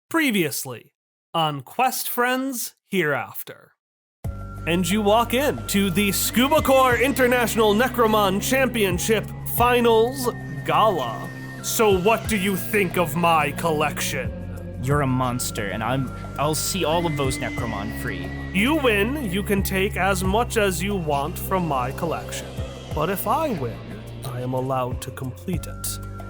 Previously on Quest Friends Hereafter. And you walk in to the Scuba Corps International Necromon Championship Finals Gala. So what do you think of my collection? You're a monster, and I'll see all of those Necromon free. You win, you can take as much as you want from my collection. But if I win, I am allowed to complete it.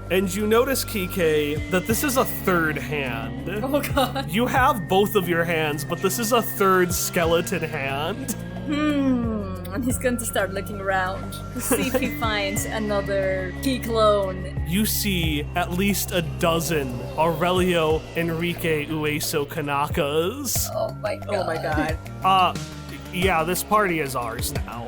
And you notice, Quique, that this is a third hand. Oh god. You have both of your hands, but this is a third skeleton hand. And he's going to start looking around to see if he finds another key clone. You see at least a dozen Aurelio Enrique Ueso Kanakas. Oh my god. Oh my god. Yeah, this party is ours now.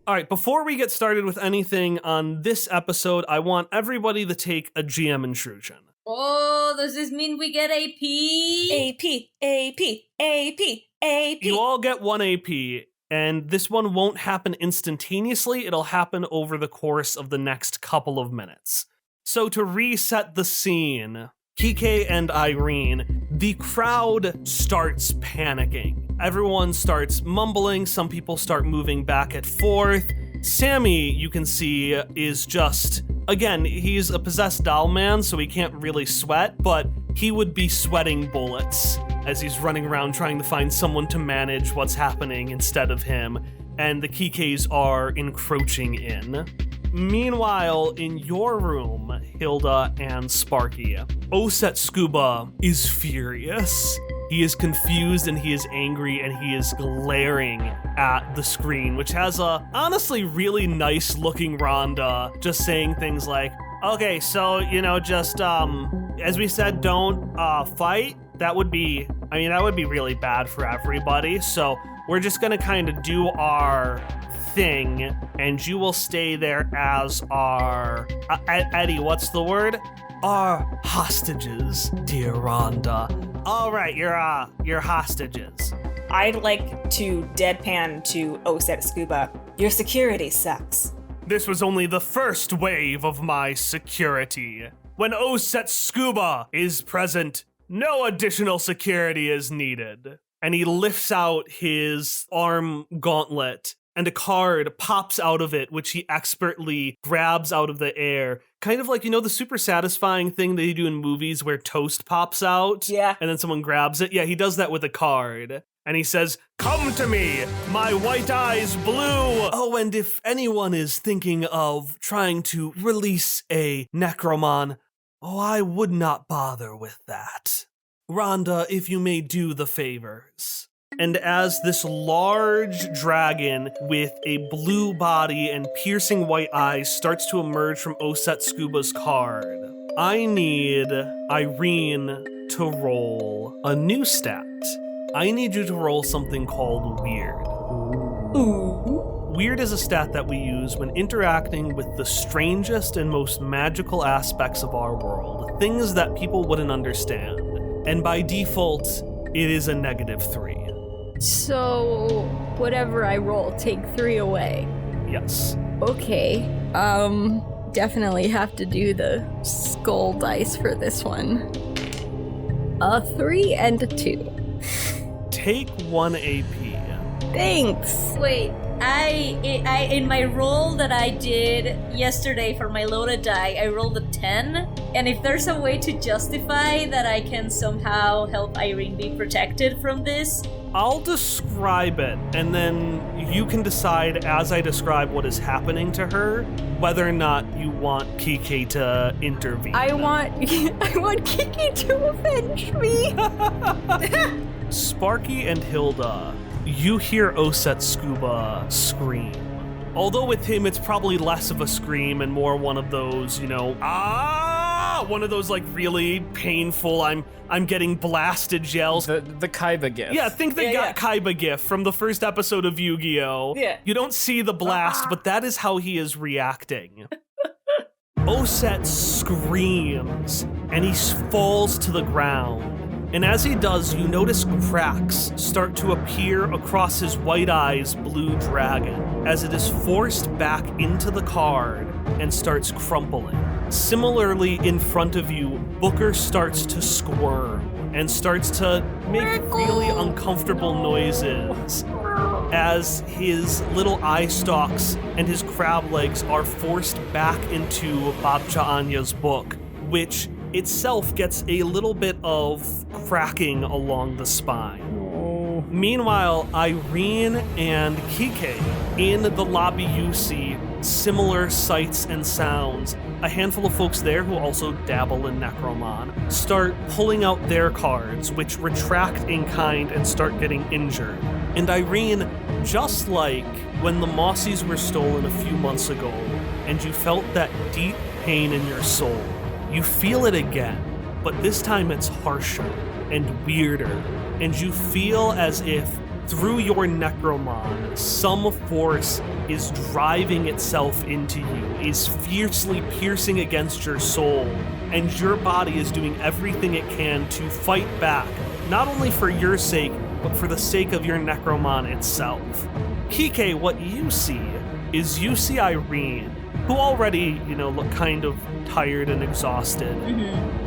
All right, before we get started with anything on this episode, I want everybody to take a GM intrusion. Oh, does this mean we get AP? AP. You all get 1 AP, and this one won't happen instantaneously. It'll happen over the course of the next couple of minutes. So to reset the scene, Quique and Irene, the crowd starts panicking. Everyone starts mumbling, some people start moving back and forth. Sammy, you can see, is just, again, he's a possessed doll man, so he can't really sweat, but he would be sweating bullets as he's running around trying to find someone to manage what's happening instead of him, and the Quiques are encroaching in. Meanwhile, in your room, Hilda and Sparky, Oset Scuba is furious. He is confused and he is angry and he is glaring at the screen, which has a honestly really nice looking Rhonda just saying things like, okay, so, just, as we said, don't fight. That would be really bad for everybody. So we're just gonna kind of do our thing, and you will stay there as our Eddie, what's the word? Our hostages, dear Rhonda. All right, you're hostages. I'd like to deadpan to Oset Scuba. Your security sucks. This was only the first wave of my security. When Oset Scuba is present, no additional security is needed. And he lifts out his arm gauntlet, and a card pops out of it, which he expertly grabs out of the air. Kind of like, the super satisfying thing they do in movies where toast pops out? Yeah. And then someone grabs it? Yeah, he does that with a card. And he says, "Come to me, my white eyes blue." Oh, and if anyone is thinking of trying to release a Necromon, I would not bother with that. Rhonda, if you may do the favors. And as this large dragon with a blue body and piercing white eyes starts to emerge from Oset Scuba's card, I need Irene to roll a new stat. I need you to roll something called Weird. Ooh. Weird is a stat that we use when interacting with the strangest and most magical aspects of our world, things that people wouldn't understand. And by default, it is a -3. So, whatever I roll, take 3 away. Yes. Okay. Definitely have to do the skull dice for this one. A 3 and a 2. Take 1 AP. Thanks. Wait, I in my roll that I did yesterday for my loaded die, I rolled a 10. And if there's a way to justify that I can somehow help Irene be protected from this, I'll describe it, and then you can decide as I describe what is happening to her, whether or not you want Quique to intervene. I want Kiki to avenge me. Sparky and Hilda, you hear Oset Scuba scream. Although with him, it's probably less of a scream and more one of those, ah! Yeah, one of those like really painful, I'm getting blasted yells. The Kaiba gif. Yeah, think the Kaiba gif from the first episode of Yu-Gi-Oh! Yeah. You don't see the blast, but that is how he is reacting. Oset screams, and he falls to the ground. And as he does, you notice cracks start to appear across his white eyes' blue dragon as it is forced back into the card and starts crumpling. Similarly, in front of you, Booker starts to squirm and starts to make really uncomfortable noises as his little eye stalks and his crab legs are forced back into Babcha Anya's book, which itself gets a little bit of cracking along the spine. Oh. Meanwhile, Irene and Quique, in the lobby you see similar sights and sounds. A handful of folks there who also dabble in Necromon start pulling out their cards, which retract in kind and start getting injured. And Irene, just like when the Mossies were stolen a few months ago, and you felt that deep pain in your soul, you feel it again, but this time it's harsher and weirder, and you feel as if through your Necromon, some force is driving itself into you, is fiercely piercing against your soul, and your body is doing everything it can to fight back, not only for your sake, but for the sake of your Necromon itself. Quique, what you see is you see Irene, who already, look kind of tired and exhausted,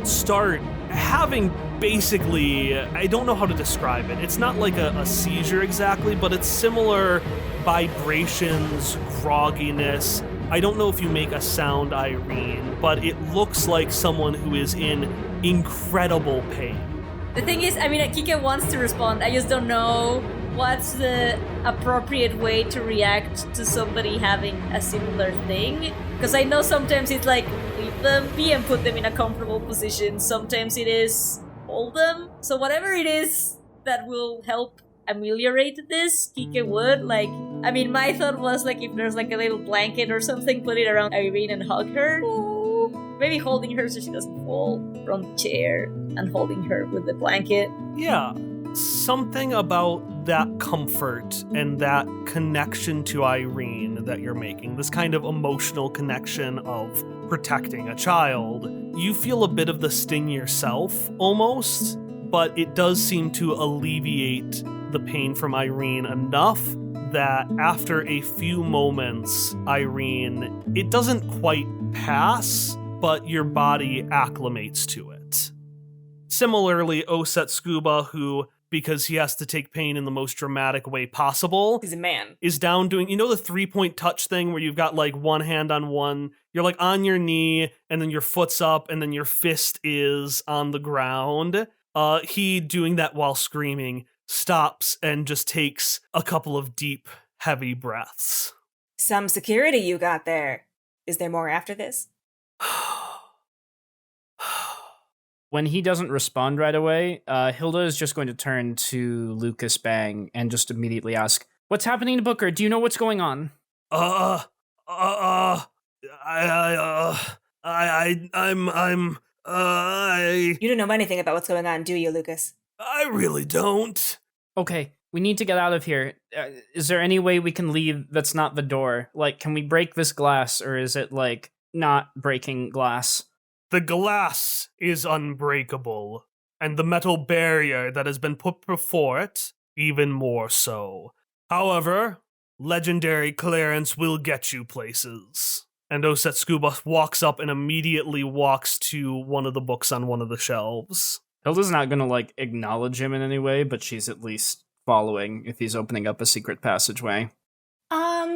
start having basically, I don't know how to describe it. It's not like a seizure exactly, but it's similar vibrations, grogginess. I don't know if you make a sound, Irene, but it looks like someone who is in incredible pain. The thing is, Quique wants to respond. I just don't know what's the appropriate way to react to somebody having a similar thing. Because I know sometimes it's like, leave them be and put them in a comfortable position. Sometimes it is, hold them. So whatever it is that will help ameliorate this, Quique would. My thought was if there's a little blanket or something, put it around Irene and hug her. Maybe holding her so she doesn't fall from the chair and holding her with the blanket. Yeah, something about that comfort and that connection to Irene that you're making, this kind of emotional connection of protecting a child. You feel a bit of the sting yourself, almost, but it does seem to alleviate the pain from Irene enough that after a few moments, Irene, it doesn't quite pass, but your body acclimates to it. Similarly, Oset Scuba, who, because he has to take pain in the most dramatic way possible, He's a man. is down doing, the 3-point touch thing where you've got one hand on one, you're on your knee, and then your foot's up, and then your fist is on the ground. He, doing that while screaming, stops and just takes a couple of deep, heavy breaths. Some security you got there. Is there more after this? When he doesn't respond right away, Hilda is just going to turn to Lucas Bang and just immediately ask, "What's happening to Booker? Do you know what's going on?" You don't know anything about what's going on, do you, Lucas? I really don't. Okay, we need to get out of here. Is there any way we can leave that's not the door? Can we break this glass, or is it, not breaking glass? The glass is unbreakable, and the metal barrier that has been put before it, even more so. However, legendary clearance will get you places. And Oset Scuba walks up and immediately walks to one of the books on one of the shelves. Hilda's not gonna, acknowledge him in any way, but she's at least following if he's opening up a secret passageway. I'm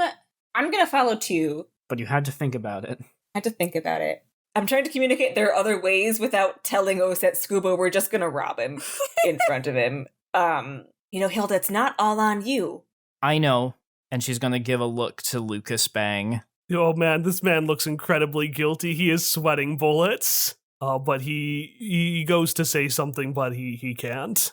gonna follow too. But you had to think about it. I had to think about it. I'm trying to communicate there are other ways without telling Oset Scuba we're just gonna rob him in front of him. Hilda, it's not all on you. I know. And she's gonna give a look to Lucas Bang. Oh man, this man looks incredibly guilty. He is sweating bullets. But he goes to say something, but he can't.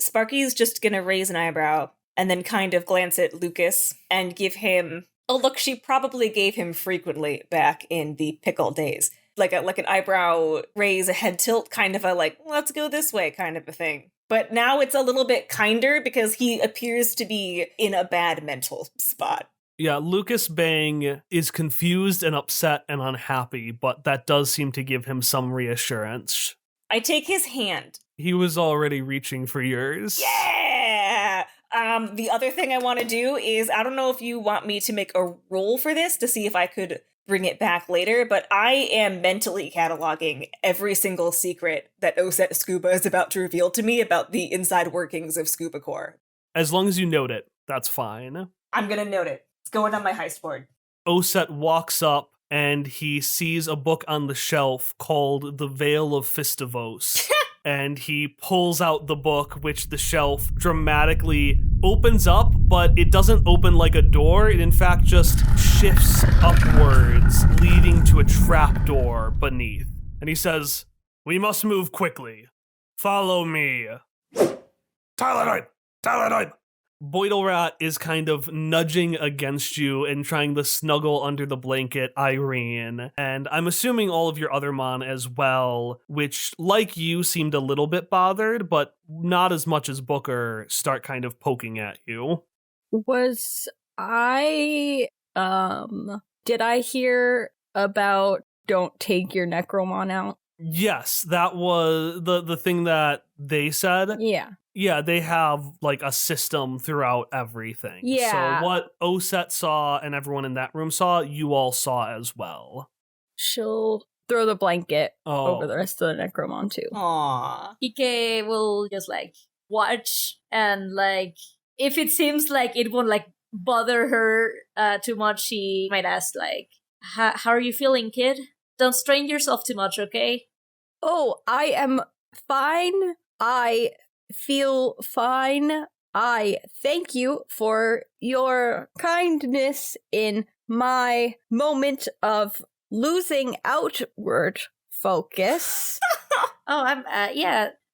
Sparky's just gonna raise an eyebrow and then kind of glance at Lucas and give him a look she probably gave him frequently back in the pickle days. like an eyebrow raise, a head tilt, kind of a like, let's go this way kind of a thing. But now it's a little bit kinder because he appears to be in a bad mental spot. Yeah, Lucas Bang is confused and upset and unhappy, but that does seem to give him some reassurance. I take his hand. He was already reaching for yours. Yeah! The other thing I want to do is, I don't know if you want me to make a roll for this to see if I could bring it back later, but I am mentally cataloging every single secret that Oset Scuba is about to reveal to me about the inside workings of Scuba Corps. As long as you note it, that's fine. I'm gonna note it. It's going on my heist board. Oset walks up and he sees a book on the shelf called The Veil of Fistivos. And he pulls out the book, which the shelf dramatically opens up, but it doesn't open like a door. It in fact just shifts upwards, leading to a trapdoor beneath. And he says, "We must move quickly. Follow me." Tyler! Boidlerat is kind of nudging against you and trying to snuggle under the blanket Irene, and I'm assuming all of your other Mon as well, which, like you, seemed a little bit bothered, but not as much as Booker, start kind of poking at you. Was I, did I hear about don't take your Necromon out? Yes, that was the thing that they said. Yeah. Yeah, they have like a system throughout everything. Yeah. So what Oset saw and everyone in that room saw, you all saw as well. She'll throw the blanket Oh. over the rest of the Necromon too. Aww. Ike will just like watch and like if it seems like it won't like bother her too much, she might ask like, how are you feeling, kid? Don't strain yourself too much, okay? Oh, I am fine. I feel fine. I thank you for your kindness in my moment of losing outward focus. Oh,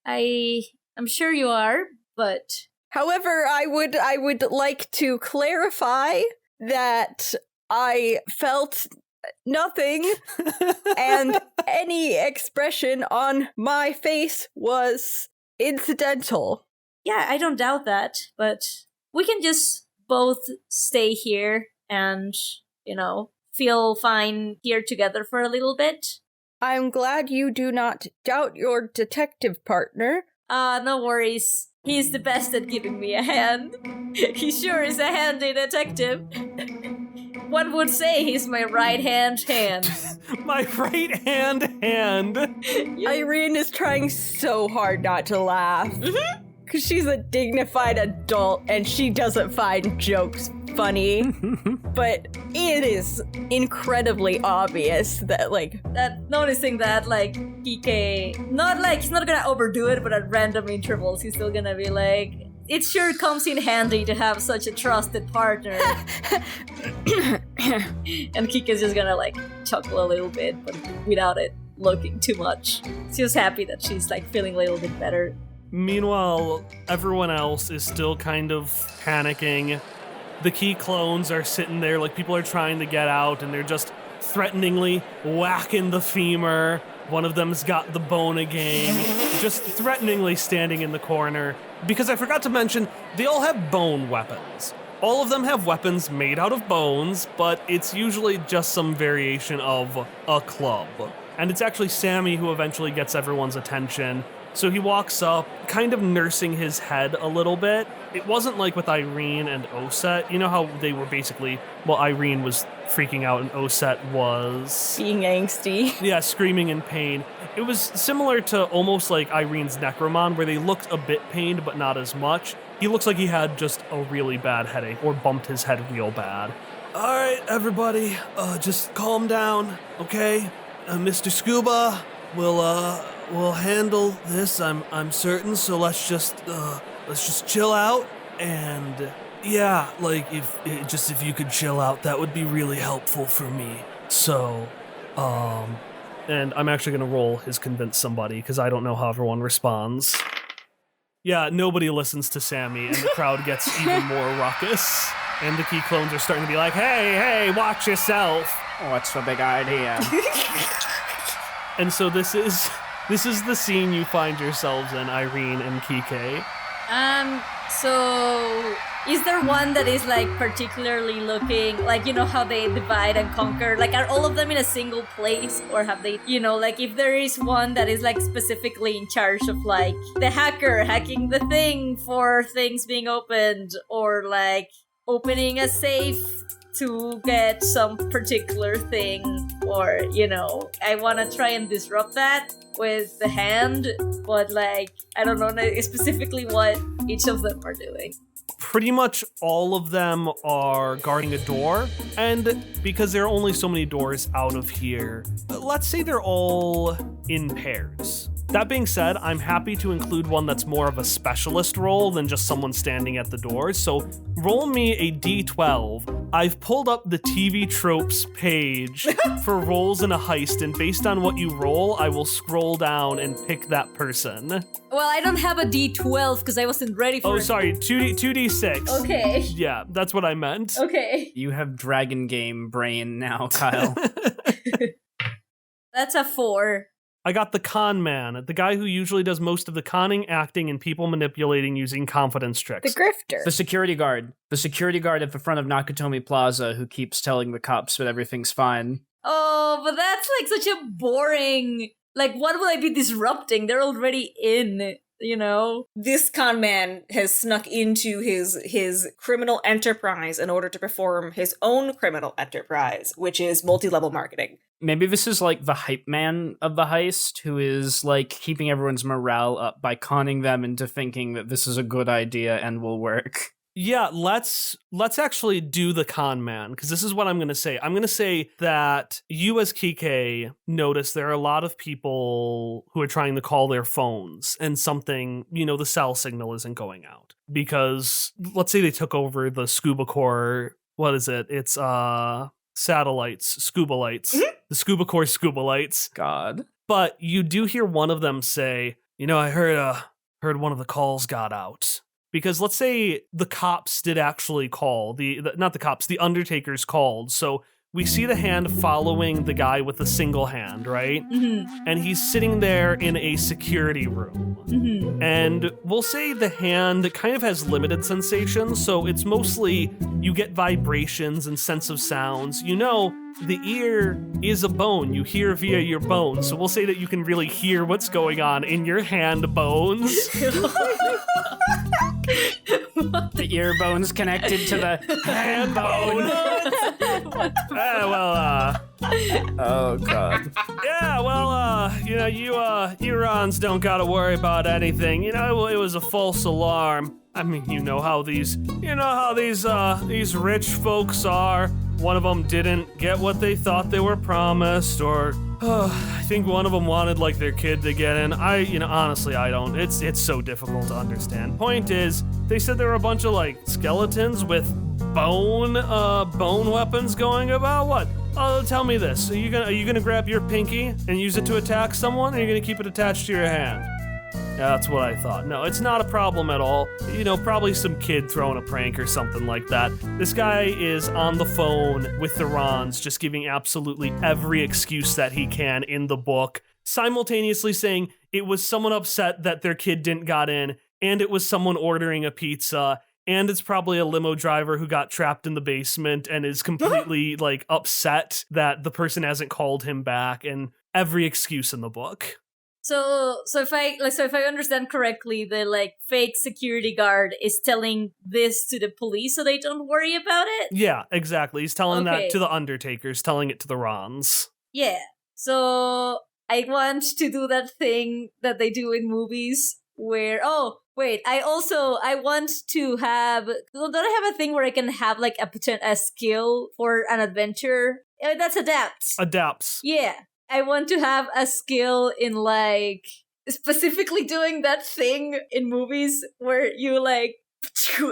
I'm sure you are, but However, I would like to clarify that I felt nothing and any expression on my face was incidental. yeah, I don't doubt that, but we can just both stay here and, feel fine here together for a little bit. I'm glad you do not doubt your detective partner. No worries. He's the best at giving me a hand. He sure is a handy detective. One would say he's my right hand. My right hand. Irene is trying so hard not to laugh. Because she's a dignified adult and she doesn't find jokes funny. But it is incredibly obvious that, Noticing that, Quique, not he's not gonna overdo it, but at random intervals, he's still gonna be like, it sure comes in handy to have such a trusted partner. And Kika's just gonna, chuckle a little bit, but without it looking too much. She's just happy that she's, feeling a little bit better. Meanwhile, everyone else is still kind of panicking. The key clones are sitting there, people are trying to get out, and they're just threateningly whacking the femur. One of them's got the bone again, just threateningly standing in the corner. Because I forgot to mention, they all have bone weapons. All of them have weapons made out of bones, but it's usually just some variation of a club. And it's actually Sammy who eventually gets everyone's attention. So he walks up, kind of nursing his head a little bit. It wasn't like with Irene and Oset. You know how they were basically, Irene was freaking out and Oset was being angsty. Yeah, screaming in pain. It was similar to almost like Irene's Necromon, where they looked a bit pained, but not as much. He looks like he had just a really bad headache or bumped his head real bad. All right, everybody, just calm down, okay? Mr. Scuba will handle this, I'm certain. So let's just chill out, and yeah, if you could chill out, that would be really helpful for me. So, and I'm actually gonna roll his convince somebody because I don't know how everyone responds. Yeah, nobody listens to Sammy, and the crowd gets even more ruckus. And the key clones are starting to be like, hey, watch yourself. What's the big idea? And so this is the scene you find yourselves in, Irene and Quique. So is there one that is like particularly looking like, you know how they divide and conquer? Like, are all of them in a single place, or have they, you know, like if there is one that is like specifically in charge of like the hacker hacking the thing for things being opened, or like opening a safe to get some particular thing, or, you know, I want to try and disrupt that with the hand, but like, I don't know specifically what each of them are doing. Pretty much all of them are guarding a door, and because there are only so many doors out of here, let's say they're all in pairs. That being said, I'm happy to include one that's more of a specialist role than just someone standing at the doors, so roll me a d12. I've pulled up the TV tropes page for roles in a heist, and based on what you roll, I will scroll down and pick that person. Well, I don't have a d12 because I wasn't ready for it. Oh, sorry, 2d6. Okay. Yeah, that's what I meant. Okay. You have Dragon Game brain now, Kyle. That's a 4. I got the con man, the guy who usually does most of the conning, acting, and people manipulating using confidence The tricks. grifter. The security guard. The security guard at the front of Nakatomi Plaza who keeps telling the cops that everything's fine. Oh, but that's like such a boring... Like, what will I be disrupting? They're already in, you know? This con man has snuck into his criminal enterprise in order to perform his own criminal enterprise, which is multi-level marketing. Maybe this is like the hype man of the heist who is like keeping everyone's morale up by conning them into thinking that this is a good idea and will work. Yeah, let's actually do the con man, because this is what I'm going to say. I'm going to say that you as Quique notice there are a lot of people who are trying to call their phones and something, you know, the cell signal isn't going out. Because let's say they took over the Scuba Core, what is it? It's satellites, scuba lights, the Scuba Core scuba lights. God. But you do hear one of them say, you know, I heard one of the calls got out. Because let's say the cops did actually call, not the cops, the Undertakers called. So we see the hand following the guy with the single hand, right? Mm-hmm. And he's sitting there in a security room. Mm-hmm. And we'll say the hand kind of has limited sensations. So it's mostly you get vibrations and sense of sounds. You know, the ear is a bone. You hear via your bones. So we'll say that you can really hear what's going on in your hand bones. The ear bone's connected to the hand bone. Oh, God. Yeah, well, you know, you Rons don't gotta worry about anything. You know, it was a false alarm. I mean, you know how these rich folks are. One of them didn't get what they thought they were promised, or I think one of them wanted like their kid to get in. Honestly, I don't. It's so difficult to understand. Point is, they said there were a bunch of like skeletons with bone weapons going about. What? Oh, tell me this. Are you gonna grab your pinky and use it to attack someone, or are you gonna keep it attached to your hand? Yeah, that's what I thought. No, it's not a problem at all. You know, probably some kid throwing a prank or something like that. This guy is on the phone with the Rons, just giving absolutely every excuse that he can in the book, simultaneously saying it was someone upset that their kid didn't got in, and it was someone ordering a pizza, and it's probably a limo driver who got trapped in the basement and is completely like upset that the person hasn't called him back, and every excuse in the book. So if I understand correctly, the like fake security guard is telling this to the police so they don't worry about it? Yeah, exactly. He's telling that to the Undertakers, telling it to the Rons. Yeah. So I want to do that thing that they do in movies where I want to have, don't I have a thing where I can have like a skill for an adventure? That's adapts. Adapts. Yeah. I want to have a skill in like specifically doing that thing in movies where you like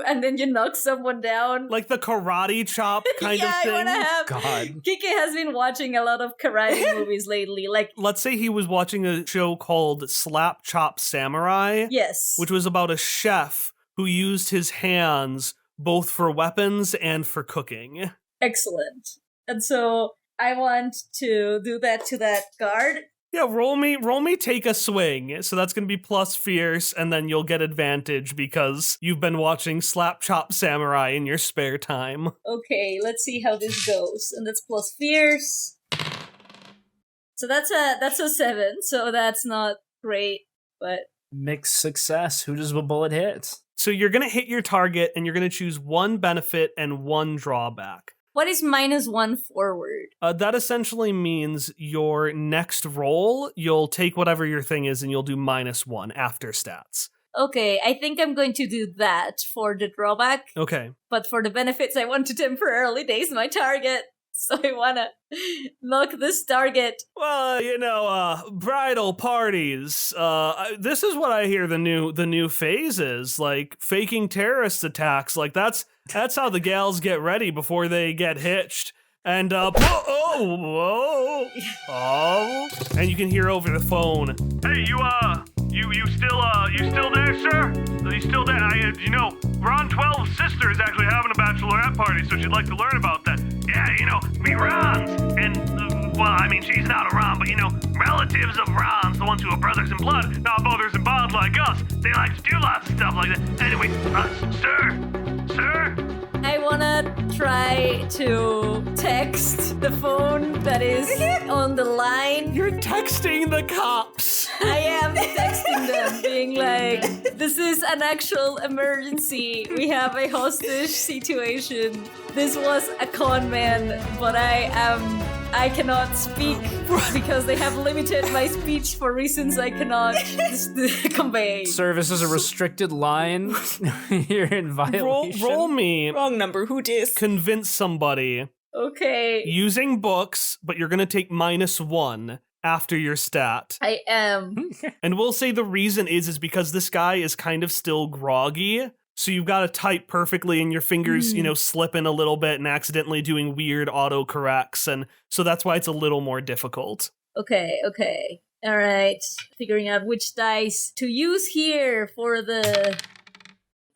and then you knock someone down. Like the karate chop kind of thing? Yeah, I want to have... God. Kike has been watching a lot of karate movies lately. Like, let's say he was watching a show called Slap Chop Samurai. Yes. Which was about a chef who used his hands both for weapons and for cooking. Excellent. And so I want to do that to that guard. Yeah, roll me take a swing. So that's going to be plus fierce, and then you'll get advantage because you've been watching Slap Chop Samurai in your spare time. Okay, let's see how this goes. And that's plus fierce. So that's a 7, so that's not great, but Mixed success. Who does the bullet hit? So you're going to hit your target, and you're going to choose one benefit and one drawback. what is -1 forward? That essentially means your next roll, you'll take whatever your thing is, and you'll do -1 after stats. Okay, I think I'm going to do that for the drawback. Okay. But for the benefits, I want to temporarily daze my target. So I want to knock this target. Well, bridal parties. This is what I hear the new phase is, like faking terrorist attacks. Like that's how the gals get ready before they get hitched. And whoa, and you can hear over the phone. Hey, you still there, sir? Are you still there? Ron 12's sister is actually having a bachelorette party, so she'd like to learn about that. Yeah, meet Ron's. And, she's not a Ron, but, relatives of Ron's, the ones who are brothers in blood, not brothers in bond like us. They like to do lots of stuff like that. Anyway, sir? I want to try to text the phone that is on the line. You're texting the cops. I am texting them, being like, this is an actual emergency. We have a hostage situation. This was a con man, but I cannot speak because they have limited my speech for reasons I cannot convey. Service is a restricted line. You're in violation. Roll me. Wrong number. Who dis? Convince somebody. Okay. Using books, but you're going to take -1 after your stat. I am. And we'll say the reason is because this guy is kind of still groggy. So you've got to type perfectly and your fingers, slipping a little bit and accidentally doing weird autocorrects. And so that's why it's a little more difficult. Okay. All right. Figuring out which dice to use here for the...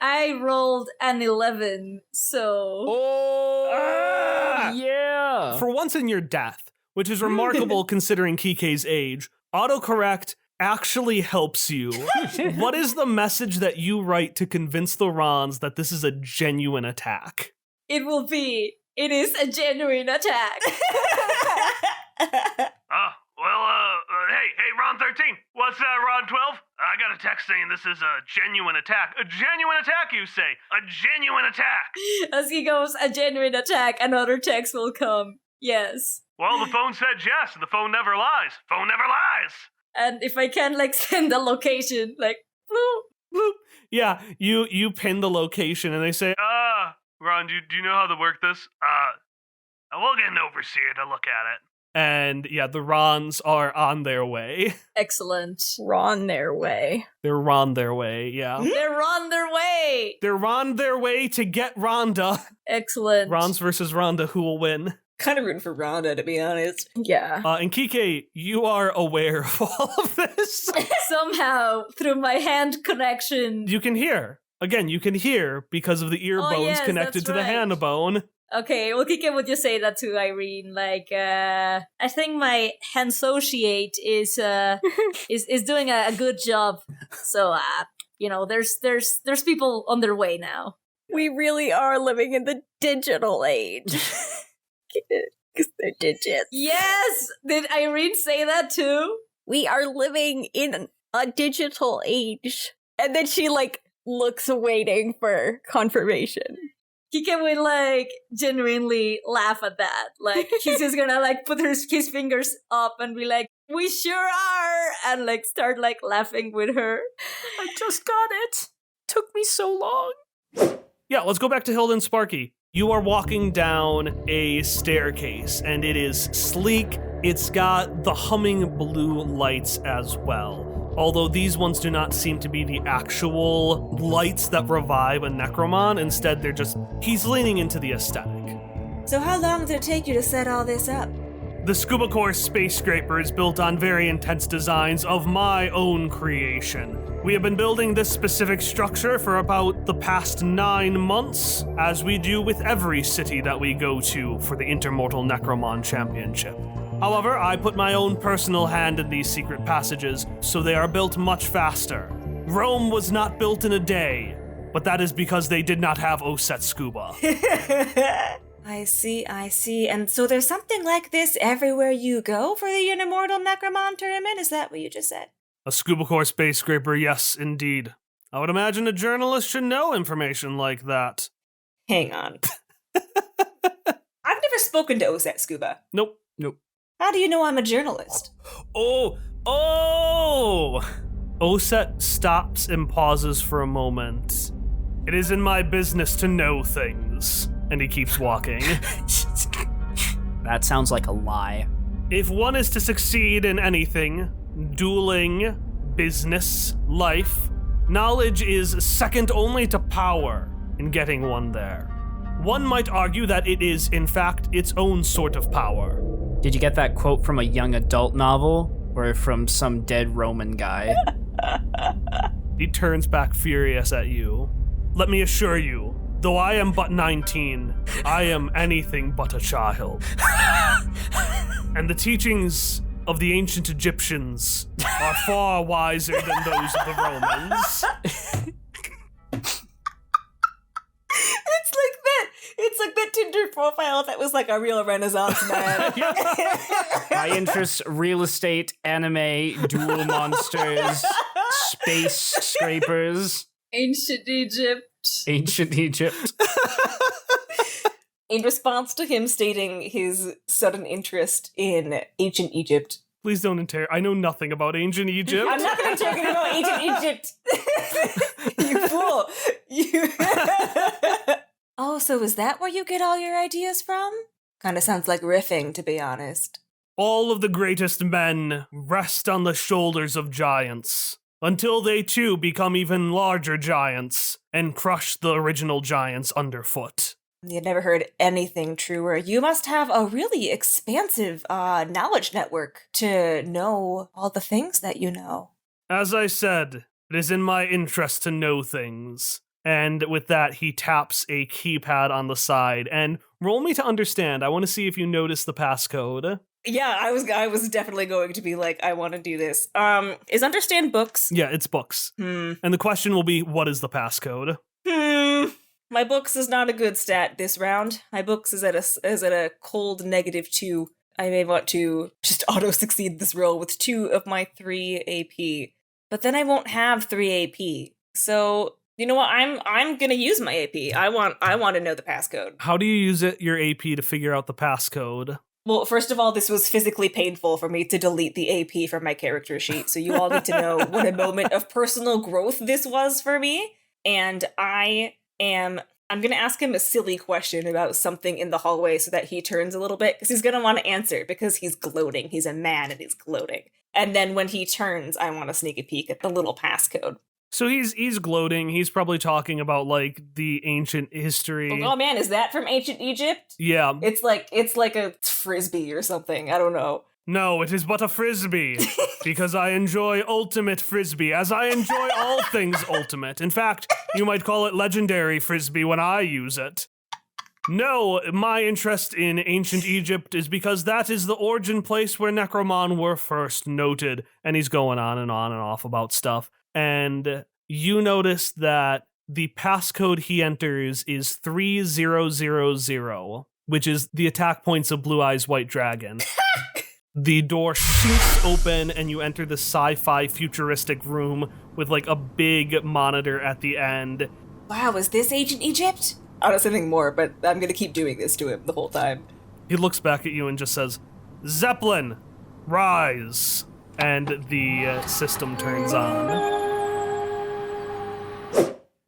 I rolled an 11, so... Oh, yeah! For once in your death, which is remarkable considering Quique's age, autocorrect actually helps you. What is the message that you write to convince the Rons that this is a genuine attack? It is a genuine attack. Hey, Ron 13, what's that, Ron 12? I got a text saying this is a genuine attack. A genuine attack, you say? A genuine attack! As he goes, a genuine attack, another text will come. Yes. Well, the phone said yes, and the phone never lies. Phone never lies! And if I can, send the location, bloop, bloop. Yeah, you pin the location, and they say, Ron, do you know how to work this? We'll get an overseer to look at it. And yeah, the Rons are on their way. Excellent. Ron their way. They're on their way, yeah. They're on their way! They're on their way to get Rhonda. Excellent. Rons versus Rhonda, who will win? Kind of rooting for Rhonda, to be honest. Yeah. And Quique, you are aware of all of this. Somehow, through my hand connection. You can hear. Again, you can hear because of the ear bones connected to the hand bone. Okay, well, Quique would just say that to Irene, I think my handsociate is doing a good job. So, there's people on their way now. We really are living in the digital age. Because they're digits. Yes! Did Irene say that too? We are living in a digital age. And then she, looks waiting for confirmation. Quique will, genuinely laugh at that. He's just gonna, put his fingers up and be like, we sure are! And, start, laughing with her. I just got it. Took me so long. Yeah, let's go back to Hilda and Sparky. You are walking down a staircase, and it is sleek. It's got the humming blue lights as well. Although these ones do not seem to be the actual lights that revive a Necromon. Instead, he's leaning into the aesthetic. So how long did it take you to set all this up? The Scuba Core Space Scraper is built on very intense designs of my own creation. We have been building this specific structure for about the past 9 months, as we do with every city that we go to for the Intermortal Necromon Championship. However, I put my own personal hand in these secret passages, so they are built much faster. Rome was not built in a day, but that is because they did not have Oset scuba. I see. And so there's something like this everywhere you go for the Unimmortal Necromon tournament? Is that what you just said? A scuba core space scraper, yes, indeed. I would imagine a journalist should know information like that. Hang on. I've never spoken to Oset Scuba. Nope. How do you know I'm a journalist? Oh! Oset stops and pauses for a moment. It is in my business to know things. And he keeps walking. That sounds like a lie. If one is to succeed in anything, dueling, business, life, knowledge is second only to power in getting one there. One might argue that it is, in fact, its own sort of power. Did you get that quote from a young adult novel or from some dead Roman guy? He turns back furious at you. Let me assure you, though I am but 19, I am anything but a child. And the teachings of the ancient Egyptians are far wiser than those of the Romans. It's like that Tinder profile that was like a real Renaissance man. My interests: real estate, anime, duel monsters, space scrapers, Ancient Egypt. In response to him stating his sudden interest in ancient Egypt. Please don't interrogate. I know nothing about ancient Egypt. I'm not going to interrogate about ancient Egypt. You fool. Oh, so is that where you get all your ideas from? Kind of sounds like riffing, to be honest. All of the greatest men rest on the shoulders of giants, until they too become even larger giants and crush the original giants underfoot. You've never heard anything truer. You must have a really expansive knowledge network to know all the things that you know. As I said, it is in my interest to know things. And with that, he taps a keypad on the side. And roll me to understand. I want to see if you notice the passcode. Yeah, I was definitely going to be like, I want to do this. Is understand books? Yeah, it's books. And the question will be, what is the passcode? My books is not a good stat this round. My books is at a cold -2. I may want to just auto-succeed this roll with 2 of my 3 AP. But then I won't have 3 AP. So... you know what? I'm gonna use my AP. I want to know the passcode. How do you use your AP to figure out the passcode? Well, first of all, this was physically painful for me to delete the AP from my character sheet, so you all need to know what a moment of personal growth this was for me. And I'm gonna ask him a silly question about something in the hallway so that he turns a little bit, because he's gonna want to answer because he's gloating. He's a man and he's gloating. And then when he turns, I want to sneak a peek at the little passcode. So he's gloating. He's probably talking about like the ancient history. Oh man, is that from ancient Egypt? Yeah. It's like a frisbee or something. I don't know. No, it is but a frisbee. Because I enjoy ultimate frisbee, as I enjoy all things ultimate. In fact, you might call it legendary frisbee when I use it. No, my interest in ancient Egypt is because that is the origin place where Necromon were first noted. And he's going on and off about stuff. And you notice that the passcode he enters is 3000, which is the attack points of Blue Eyes White Dragon. The door shoots open and you enter the sci-fi futuristic room with like a big monitor at the end. Wow, is this ancient Egypt? I don't say anything more, but I'm gonna keep doing this to him the whole time. He looks back at you and just says, "Zeppelin, rise." And the system turns on.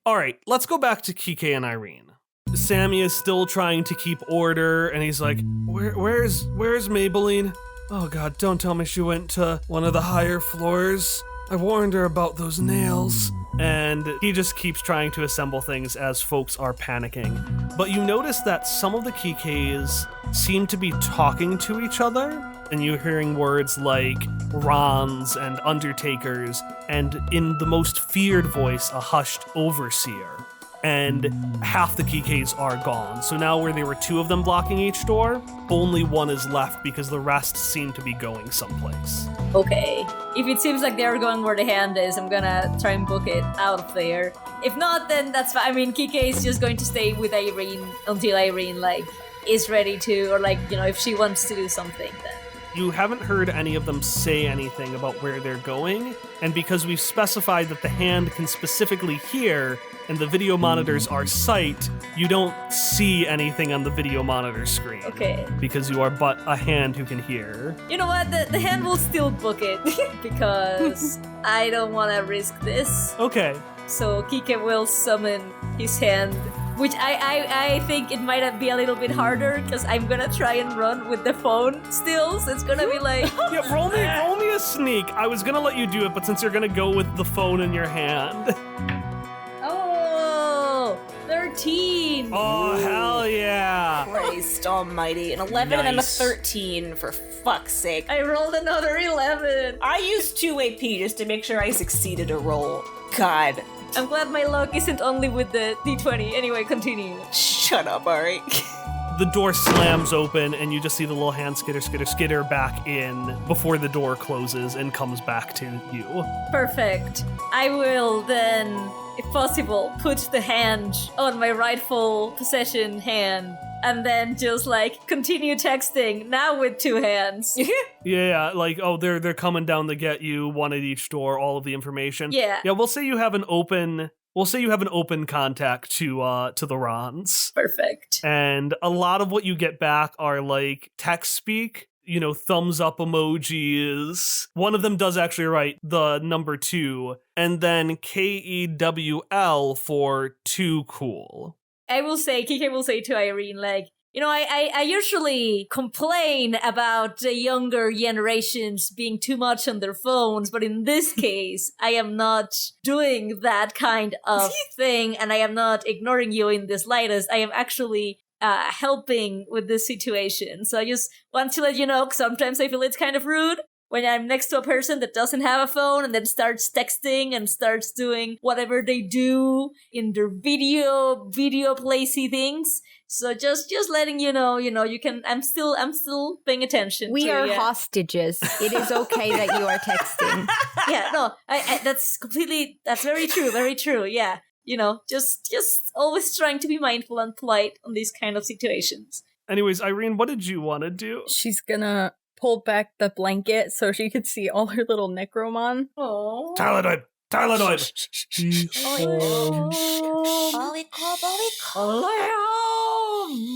All right, let's go back to Quique and Irene. Sammy is still trying to keep order, and he's like, where's Maybelline? Oh God, don't tell me she went to one of the higher floors. I warned her about those nails. And he just keeps trying to assemble things as folks are panicking. But you notice that some of the Quiques seem to be talking to each other, and you're hearing words like Rons and Undertakers, and in the most feared voice, a hushed overseer. and half the Quiques are gone. So now where there were 2 of them blocking each door, only 1 is left because the rest seem to be going someplace. Okay. If it seems like they're going where the hand is, I'm gonna try and book it out of there. If not, then that's fine. I mean, Quique is just going to stay with Irene until Irene, is ready to, or, if she wants to do something, then. You haven't heard any of them say anything about where they're going, and because we've specified that the hand can specifically hear, and the video monitors are sight, you don't see anything on the video monitor screen. Okay. Because you are but a hand who can hear. You know what? The hand will still book it because I don't want to risk this. Okay. So Quique will summon his hand, which I think it might be a little bit harder because I'm gonna try and run with the phone still. So it's gonna be like. Yeah, roll me a sneak. I was gonna let you do it, but since you're gonna go with the phone in your hand. 13! Oh, hell yeah! Christ almighty. An 11 and a 13, for fuck's sake. I rolled another 11! I used 2 AP just to make sure I succeeded a roll. God. I'm glad my luck isn't only with the D20. Anyway, continue. Shut up, Ari. The door slams open and you just see the little hand skitter back in before the door closes and comes back to you. Perfect. I will then, if possible, put the hand on my rightful possession hand and then just continue texting, now with 2 hands. Yeah, they're coming down to get you, 1 at each door, all of the information. Yeah. Yeah, we'll say you have an open contact to the Rons. Perfect. And a lot of what you get back are text speak, thumbs up emojis. One of them does actually write the number 2, and then KEWL for too cool. Quique will say to Irene, I usually complain about the younger generations being too much on their phones, but in this case, I am not doing that kind of thing, and I am not ignoring you in the slightest. I am actually helping with this situation. So I just want to let you know, 'cause sometimes I feel it's kind of rude when I'm next to a person that doesn't have a phone and then starts texting and starts doing whatever they do in their video placey things. So just letting you know, you can. I'm still paying attention. We are hostages. It is okay that you are texting. Yeah, no, that's very true. Very true. Yeah, just always trying to be mindful and polite on these kind of situations. Anyways, Irene, what did you want to do? She's gonna pull back the blanket so she could see all her little Necromon. Oh. Tylonoid!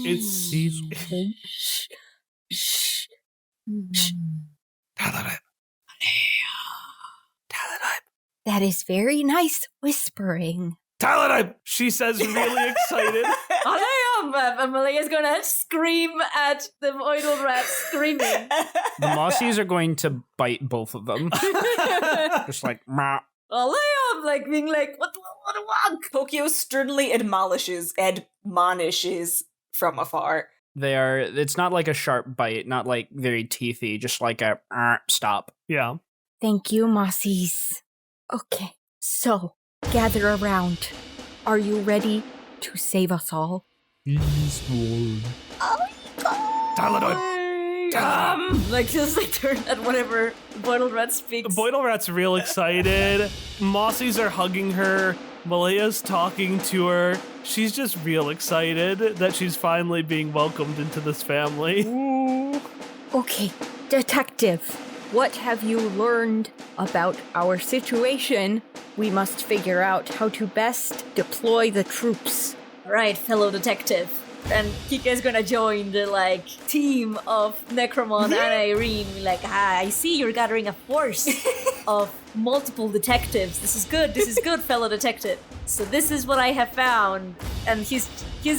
It's That is very nice whispering. Tylonoid! She says, really excited. Amalia's gonna scream at the oidal rat, screaming. The Mossies are going to bite both of them. Just meh. Alayam, being what do I want? Pokio sternly admonishes from afar. It's not like a sharp bite, not very teethy, just a stop. Yeah. Thank you, Mossies. Okay, so gather around. Are you ready to save us all? Yes, Lord. Oh my god! Tylonoid! Just turn at whatever Boidal Rat speaks. Boidal Rat's real excited. Mossies are hugging her. Malea's talking to her. She's just real excited that she's finally being welcomed into this family. Ooh. Okay, detective, what have you learned about our situation? We must figure out how to best deploy the troops. Right, fellow detective. And Quique is gonna join the team of Necromon and Irene. I see you're gathering a force of multiple detectives. This is good, fellow detective. So this is what I have found. And he's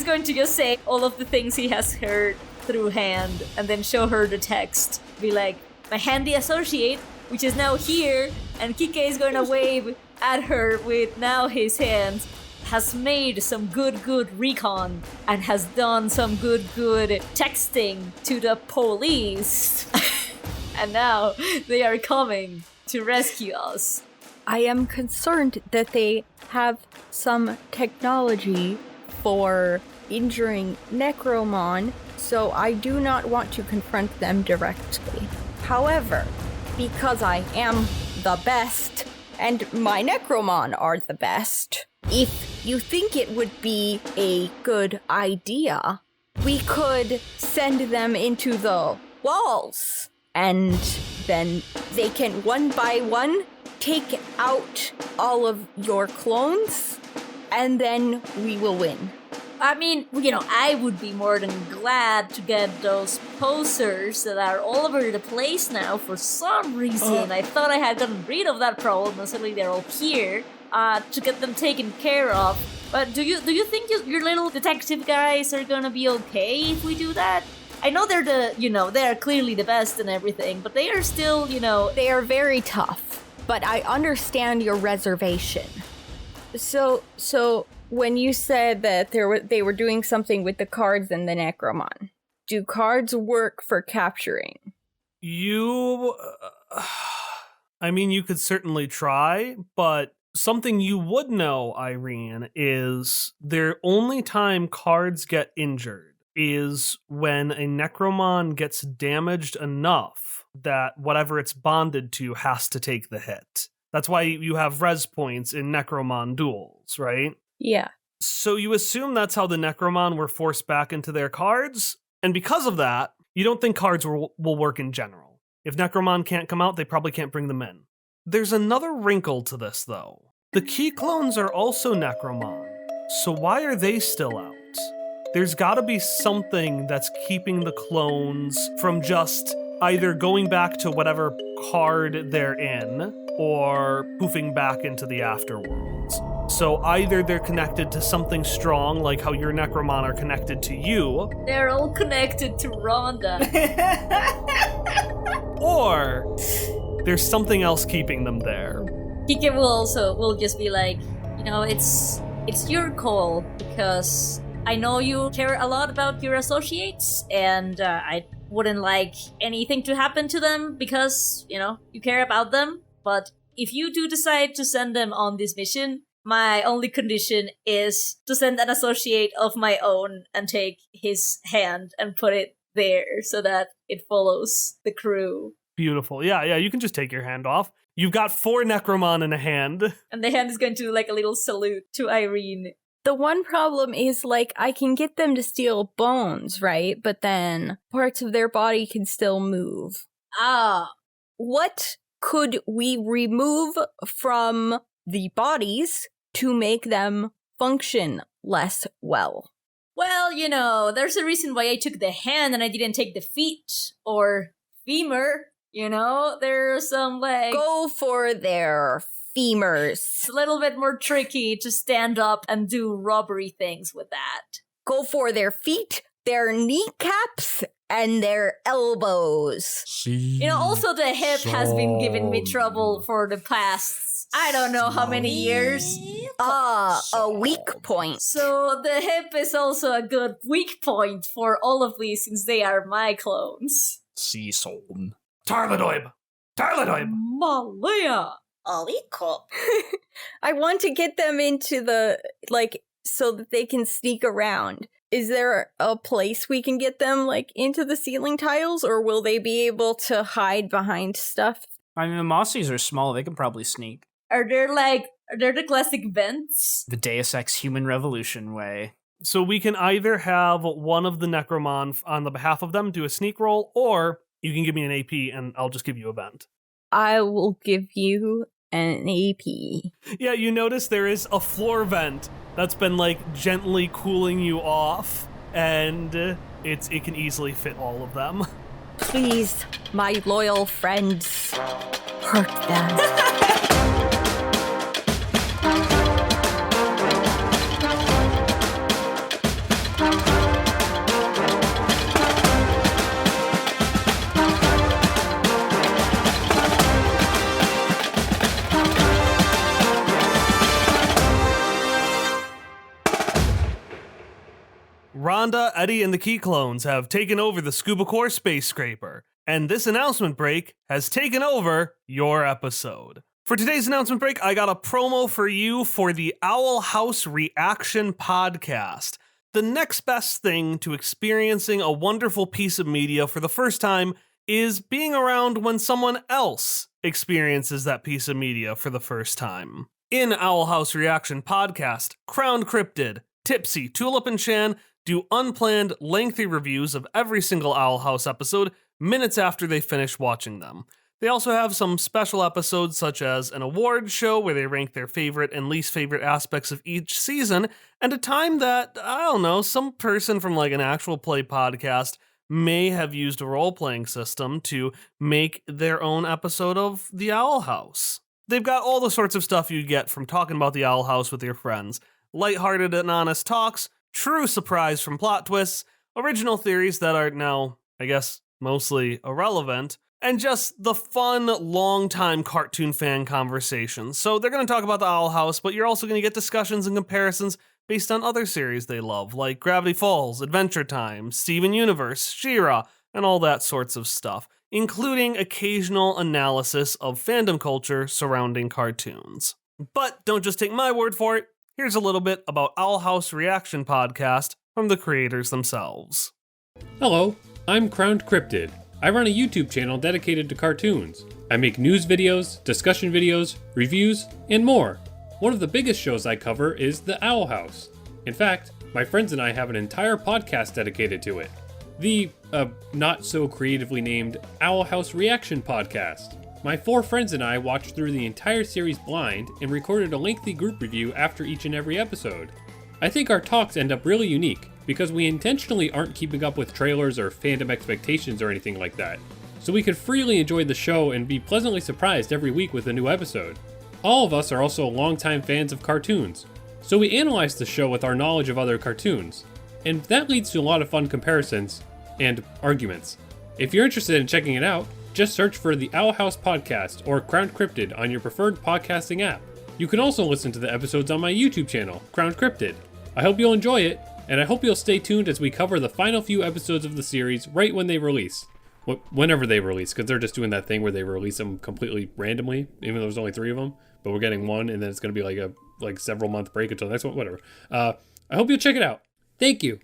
going to just say all of the things he has heard through hand and then show her the text. Be my handy associate, which is now here, and Quique is gonna wave at her with now his hands, has made some good recon and has done some good texting to the police. And now they are coming to rescue us. I am concerned that they have some technology for injuring Necromon, so I do not want to confront them directly. However, because I am the best, and my Necromon are the best, if you think it would be a good idea, we could send them into the walls, and then they can, one by one, take out all of your clones, and then we will win. I mean, I would be more than glad to get those posers that are all over the place now. For some reason, I thought I had gotten rid of that problem, and suddenly they're all here, to get them taken care of. But do you think your little detective guys are gonna be okay if we do that? I know they're they are clearly the best and everything, but they are still, They are very tough, but I understand your reservation. So when you said that they were doing something with the cards and the Necromon, do cards work for capturing? You could certainly try, but something you would know, Irene, is the only time cards get injured is when a Necromon gets damaged enough that whatever it's bonded to has to take the hit. That's why you have res points in Necromon duels, right? Yeah. So you assume that's how the Necromon were forced back into their cards, and because of that, you don't think cards will work in general. If Necromon can't come out, they probably can't bring them in. There's another wrinkle to this, though. The key clones are also Necromon, so why are they still out? There's gotta be something that's keeping the clones from just either going back to whatever card they're in, or poofing back into the afterworlds. So either they're connected to something strong, like how your Necromon are connected to you. They're all connected to Rhonda. Or there's something else keeping them there. Quique will just be like, it's your call, because I know you care a lot about your associates, and I wouldn't like anything to happen to them because, you care about them. But if you do decide to send them on this mission, my only condition is to send an associate of my own and take his hand and put it there so that it follows the crew. Beautiful. Yeah, you can just take your hand off. You've got 4 Necromon in a hand. And the hand is going to do like a little salute to Irene. The one problem is, I can get them to steal bones, right? But then parts of their body can still move. What could we remove from the bodies to make them function less well? Well, there's a reason why I took the hand and I didn't take the feet or femur. There's some Go for their femurs. It's a little bit more tricky to stand up and do robbery things with that. Go for their feet, their kneecaps, and their elbows. Also the hip has been giving me trouble for the past, I don't know how many years. A weak point. So the hip is also a good weak point for all of these since they are my clones. Season. Tarladoib! Malia! Cool. I want to get them into the, so that they can sneak around. Is there a place we can get them, into the ceiling tiles, or will they be able to hide behind stuff? I mean, the Mossies are small. They can probably sneak. Are there the classic vents? The Deus Ex Human Revolution way. So we can either have one of the Necromon on the behalf of them do a sneak roll, or you can give me an AP and I'll just give you a vent. I will give you an AP. Yeah, you notice there is a floor vent that's been gently cooling you off, and it can easily fit all of them. Please, my loyal friends, hurt them. Rhonda, Eddie, and the Key Clones have taken over the Scuba Core Space Scraper, and this announcement break has taken over your episode. For today's announcement break, I got a promo for you for the Owl House Reaction Podcast. The next best thing to experiencing a wonderful piece of media for the first time is being around when someone else experiences that piece of media for the first time. In Owl House Reaction Podcast, Crowned Cryptid, Tipsy, Tulip, and Shan do unplanned, lengthy reviews of every single Owl House episode minutes after they finish watching them. They also have some special episodes such as an award show where they rank their favorite and least favorite aspects of each season, and a time that, I don't know, some person from like an actual play podcast may have used a role-playing system to make their own episode of The Owl House. They've got all the sorts of stuff you'd get from talking about The Owl House with your friends. Lighthearted and honest talks, true surprise from plot twists, original theories that are now, I guess, mostly irrelevant, and just the fun, long-time cartoon fan conversations. So they're going to talk about the Owl House, but you're also going to get discussions and comparisons based on other series they love, like Gravity Falls, Adventure Time, Steven Universe, She-Ra, and all that sorts of stuff, including occasional analysis of fandom culture surrounding cartoons. But don't just take my word for it. Here's a little bit about Owl House Reaction Podcast from the creators themselves. Hello, I'm Crowned Cryptid. I run a YouTube channel dedicated to cartoons. I make news videos, discussion videos, reviews, and more. One of the biggest shows I cover is The Owl House. In fact, my friends and I have an entire podcast dedicated to it. The, not so creatively named Owl House Reaction Podcast. My 4 friends and I watched through the entire series blind and recorded a lengthy group review after each and every episode. I think our talks end up really unique, because we intentionally aren't keeping up with trailers or fandom expectations or anything like that, so we can freely enjoy the show and be pleasantly surprised every week with a new episode. All of us are also longtime fans of cartoons, so we analyze the show with our knowledge of other cartoons, and that leads to a lot of fun comparisons and arguments. If you're interested in checking it out, just search for the Owl House Podcast or Crowned Cryptid on your preferred podcasting app. You can also listen to the episodes on my YouTube channel, Crowned Cryptid. I hope you'll enjoy it, and I hope you'll stay tuned as we cover the final few episodes of the series right when they release. Whenever they release, because they're just doing that thing where they release them completely randomly, even though there's only 3 of them, but we're getting one, and then it's going to be like several month break until the next one, whatever. I hope you'll check it out. Thank you.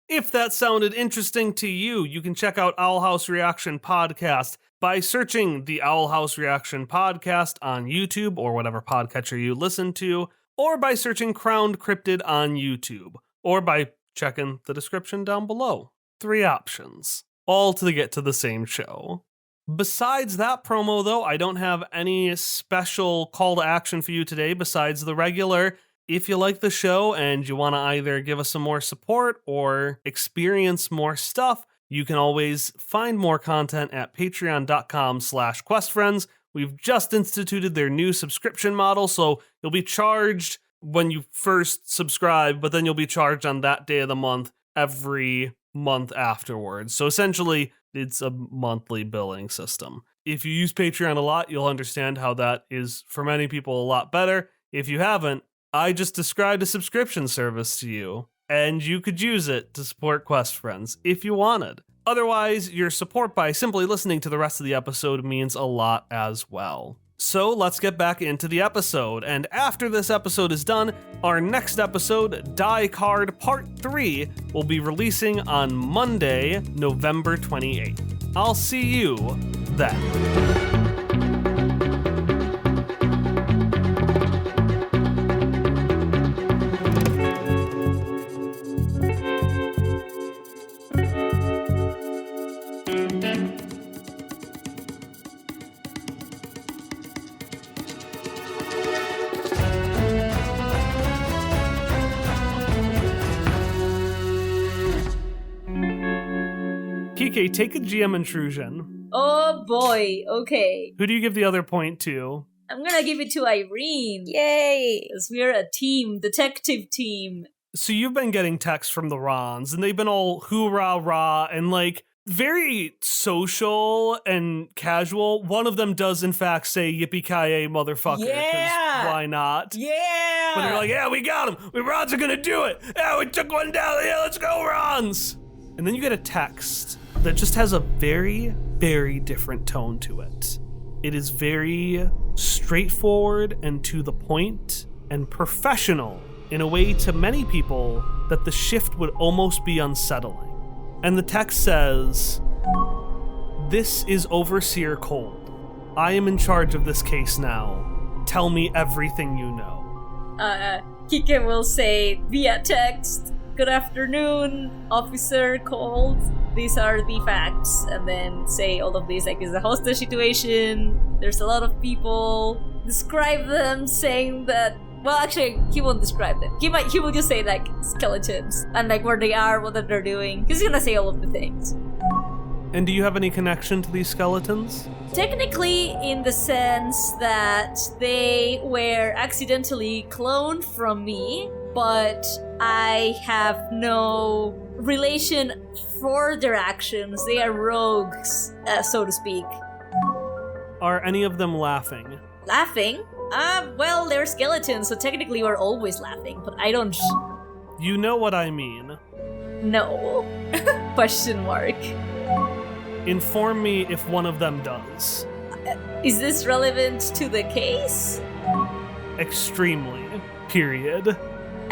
If that sounded interesting to you, you can check out Owl House Reaction Podcast by searching the Owl House Reaction Podcast on YouTube or whatever podcatcher you listen to, or by searching Crowned Cryptid on YouTube, or by checking the description down below. 3 options, all to get to the same show. Besides that promo, though, I don't have any special call to action for you today besides the regular. If you like the show and you want to either give us some more support or experience more stuff, you can always find more content at patreon.com/questfriends. We've just instituted their new subscription model, so you'll be charged when you first subscribe, but then you'll be charged on that day of the month every month afterwards. So essentially, it's a monthly billing system. If you use Patreon a lot, you'll understand how that is, for many people, a lot better. If you haven't, I just described a subscription service to you, and you could use it to support Quest Friends if you wanted. Otherwise, your support by simply listening to the rest of the episode means a lot as well. So let's get back into the episode, and after this episode is done, our next episode, Die Card Part 3, will be releasing on Monday, November 28th. I'll see you then. Quique, take a GM intrusion. Oh boy, okay. Who do you give the other point to? I'm gonna give it to Irene. Yay! Because we're a team, detective team. So you've been getting texts from the Rons, and they've been all hoorah rah and like very social and casual. One of them does in fact say yippee-ki-yay motherfucker. Yeah! Why not? Yeah! But they're like, yeah, we got him. We Rons are gonna do it. Yeah, we took one down. Yeah, let's go, Rons. And then you get a text that just has a very, very different tone to it. It is very straightforward and to the point and professional in a way to many people that the shift would almost be unsettling. And the text says, "This is Overseer Cold. I am in charge of this case now. Tell me everything you know." Quique will say via text, "Good afternoon, Officer Cold. These are the facts," and then say all of these, like, it's a hostage situation, there's a lot of people, describe them, saying that, well, actually, he won't describe them. He will just say, like, skeletons, and, like, where they are, what they're doing. He's gonna say all of the things. And do you have any connection to these skeletons? Technically, in the sense that they were accidentally cloned from me, but I have no relation for their actions. They are rogues, so to speak. Are any of them laughing? Laughing? Well, they're skeletons, so technically we're always laughing, but I don't You know what I mean. know. Question mark. Inform me if one of them does. Is this relevant to the case? Extremely. Period.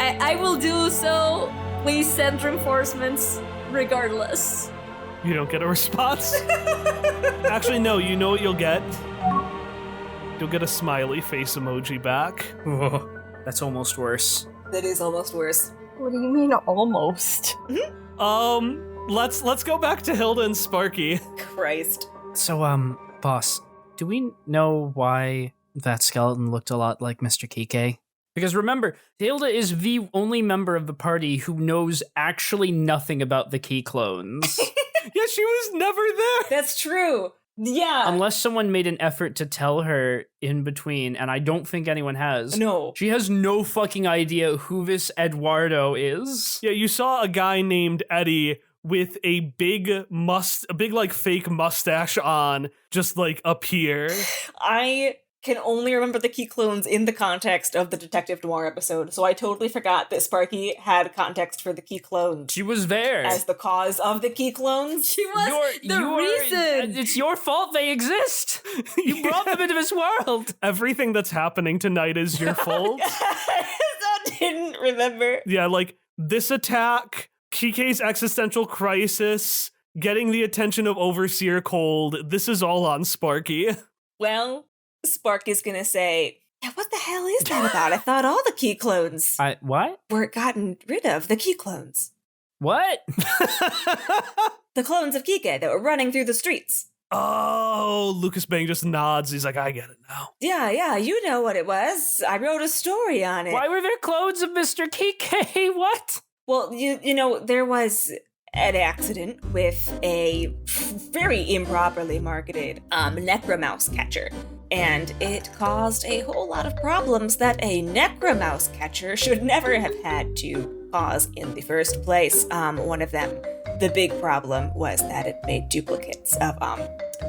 I will do so. Please send reinforcements regardless. You don't get a response? Actually, no, you know what you'll get? You'll get a smiley face emoji back. That's almost worse. That is almost worse. What do you mean almost? Let's go back to Hilda and Sparky. Christ. So, boss, do we know why that skeleton looked a lot like Mr. Quique? Because remember, Hilda is the only member of the party who knows actually nothing about the key clones. Yeah, she was never there. That's true. Yeah. Unless someone made an effort to tell her in between, and I don't think anyone has. No. She has no fucking idea who this Eduardo is. Yeah, you saw a guy named Eddie with a big like fake mustache on, just like up here. I can only remember the key clones in the context of the Detective Noir episode, so I totally forgot that Sparky had context for the key clones She was there. as the cause of the key clones. She was the reason. It's your fault they exist. You brought them into this world. Everything that's happening tonight is your fault. I didn't remember. Yeah, like this attack, Kike's existential crisis, getting the attention of Overseer Cold, this is all on Sparky. Well, Sparky's gonna say, "Yeah, what the hell is that about? I thought all the key clones What? were gotten rid of. The key clones. What? The clones of Quique that were running through the streets." Oh, Lucas Bang just nods. He's like, I get it now. Yeah, you know what it was. I wrote a story on it. Why were there clones of Mr. Quique? What? Well, you know, there was an accident with a very improperly marketed Necromouse catcher, and it caused a whole lot of problems that a Necromouse catcher should never have had to cause in the first place. One of them, the big problem, was that it made duplicates of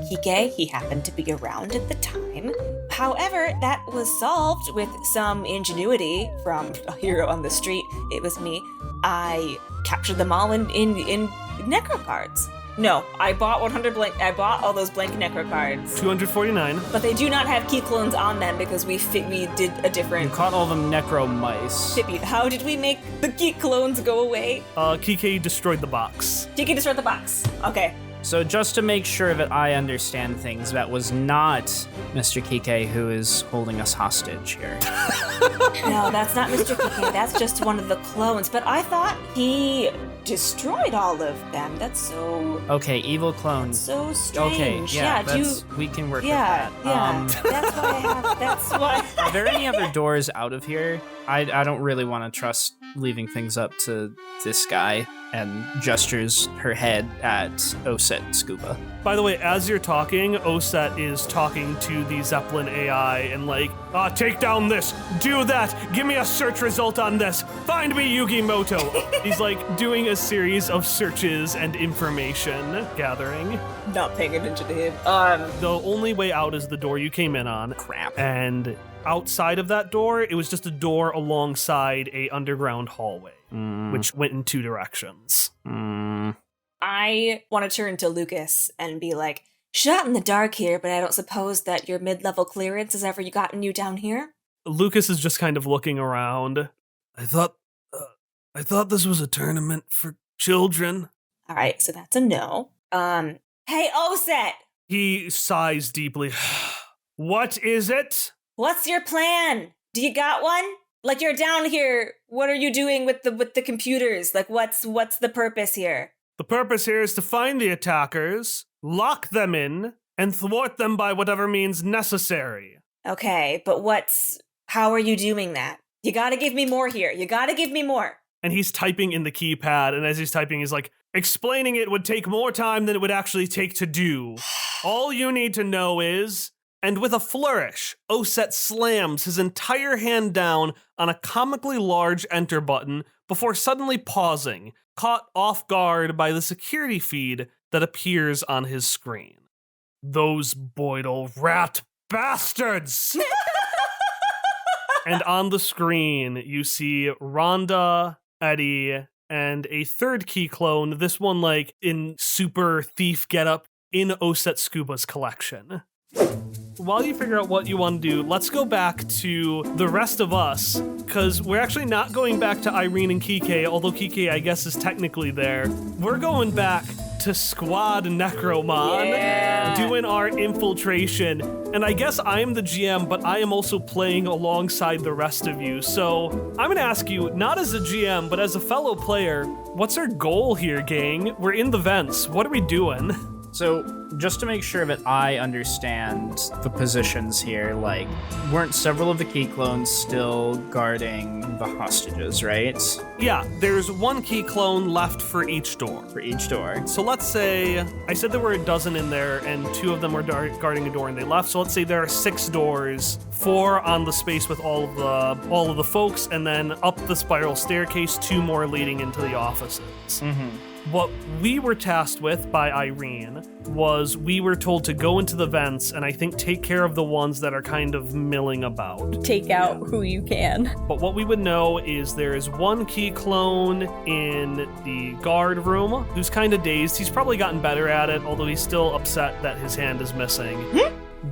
Quique. He happened to be around at the time. However, that was solved with some ingenuity from a hero on the street. It was me. I captured them all in necro cards. No, I bought 100 blank. I bought all those blank necro cards, 249. but they do not have key clones on them because we did a You different. caught all them necro mice. Tippy, how did we make the key clones go away? Kike destroyed the box. Kiki destroyed the box. Okay. So just to make sure that I understand things, that was not Mr. Quique who is holding us hostage here. No, that's not Mr. Quique. That's just one of the clones. But I thought he destroyed all of them. That's so Okay, evil clone. so strange. Okay, yeah, do you? we can work Yeah, with that. yeah. That's why I have. That's why. Are there any other doors out of here? I don't really want to trust leaving things up to this guy, and gestures her head at Oset and Scuba. By the way, as you're talking, Oset is talking to the Zeppelin AI and like, take down this, do that, give me a search result on this, find me Yugi Moto. He's like doing a series of searches and information gathering. Not paying attention to him. The only way out is the door you came in on. Crap. And outside of that door, it was just a door alongside a underground hallway, which went in two directions. I want to turn to Lucas and be like, Shot in the dark here, but I don't suppose that your mid-level clearance has ever gotten you down here? Lucas is just kind of looking around. I thought this was a tournament for children. All right, so that's a no. Hey, Oset! He sighs deeply. What is it? What's your plan? Do you got one? Like, you're down here. What are you doing with the computers? Like, what's the purpose here? The purpose here is to find the attackers, lock them in, and thwart them by whatever means necessary. Okay, but how are you doing that? You gotta give me more here. You gotta give me more. And he's typing in the keypad, and as he's typing, he's like, explaining it would take more time than it would actually take to do. All you need to know is... And with a flourish, Oset slams his entire hand down on a comically large enter button before suddenly pausing, caught off guard by the security feed that appears on his screen. Those Boydle rat bastards! And on the screen, you see Rhonda, Eddie, and a third key clone, this one like in super thief getup, in Oset Scuba's collection. While you figure out what you want to do, let's go back to the rest of us, because we're actually not going back to Irene and Quique, although Quique, I guess, is technically there. We're going back to Squad Necromon, doing our infiltration. And I guess I'm the GM, but I am also playing alongside the rest of you. So I'm going to ask you, not as a GM, but as a fellow player, what's our goal here, gang? We're in the vents. What are we doing? So, just to make sure that I understand the positions here, like, weren't several of the key clones still guarding the hostages, right? Yeah, there's one key clone left for each door. For each door. So let's say, I said there were a dozen in there, and 2 of them were guarding a door and they left, so let's say there are 6 doors, 4 on the space with all of the folks, and then up the spiral staircase, 2 more leading into the offices. Mm-hmm. What we were tasked with by Irene was we were told to go into the vents and I think take care of the ones that are kind of milling about. Take out who you can. But what we would know is there is one key clone in the guard room who's kind of dazed. He's probably gotten better at it, although he's still upset that his hand is missing.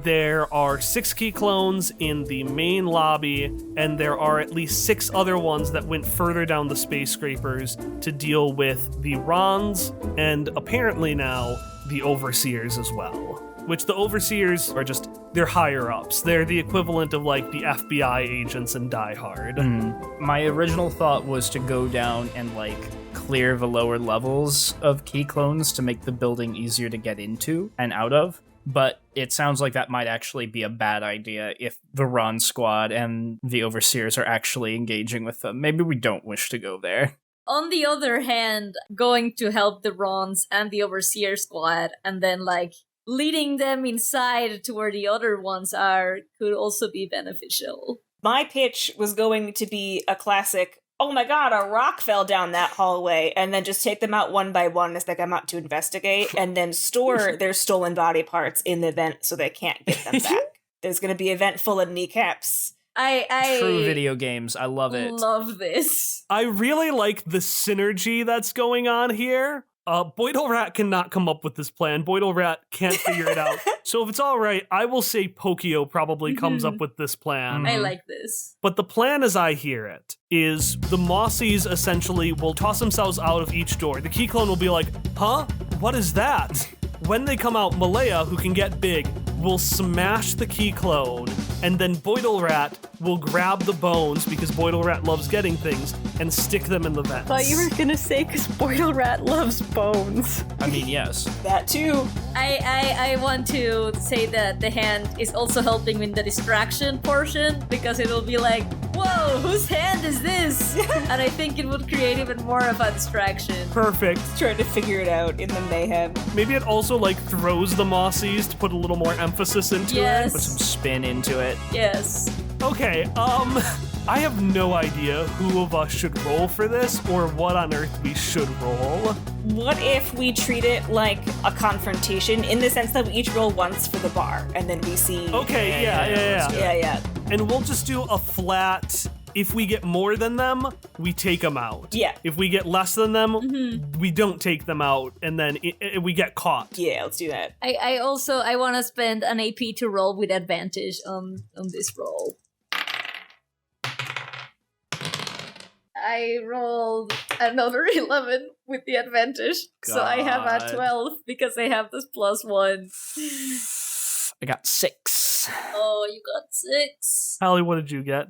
There are 6 key clones in the main lobby, and there are at least 6 other ones that went further down the space scrapers to deal with the Rons, and apparently now the Overseers as well. Which the Overseers are just, they're higher ups. They're the equivalent of like the FBI agents in Die Hard. My original thought was to go down and like clear the lower levels of key clones to make the building easier to get into and out of. But it sounds like that might actually be a bad idea if the Ron squad and the Overseers are actually engaging with them. Maybe we don't wish to go there. On the other hand, going to help the Rons and the Overseer squad and then, like, leading them inside to where the other ones are could also be beneficial. My pitch was going to be a classic, oh my god, a rock fell down that hallway, and then just take them out one by one as they come out to investigate, and then store their stolen body parts in the vent so they can't get them back. There's going to be a vent full of kneecaps. I True video games. I love it. Love this. I really like the synergy that's going on here. Boydle Rat cannot come up with this plan. Boydle Rat can't figure it out. So if it's all right, I will say Pokio probably comes up with this plan. I like this. But the plan as I hear it is the Mossies essentially will toss themselves out of each door. The key clone will be like, huh? What is that? When they come out, Malaya, who can get big, will smash the key clone, and then Boydle Rat will grab the bones, because Boydle Rat loves getting things, and stick them in the vents. Thought you were gonna say because Boydle Rat loves bones. I mean, yes. That too. I want to say that the hand is also helping in the distraction portion, because it'll be like, whoa, whose hand is this? And I think it would create even more of a distraction. Perfect. Trying to figure it out in the mayhem. Maybe it also like throws the Mossies to put a little more emphasis into Yes. Put some spin into it. Yes. it. Okay, I have no idea who of us should roll for this or what on earth we should roll. What if we treat it like a confrontation in the sense that we each roll once for the bar and then we see... Okay, yeah. Yeah. And we'll just do a flat If we get more than them, we take them out. Yeah. If we get less than them, we don't take them out, and then we get caught. Yeah, let's do that. I want to spend an AP to roll with advantage on this roll. I rolled another 11 with the advantage. So I have a 12 because I have this +1. I got 6. Oh, you got 6. Hallie, what did you get?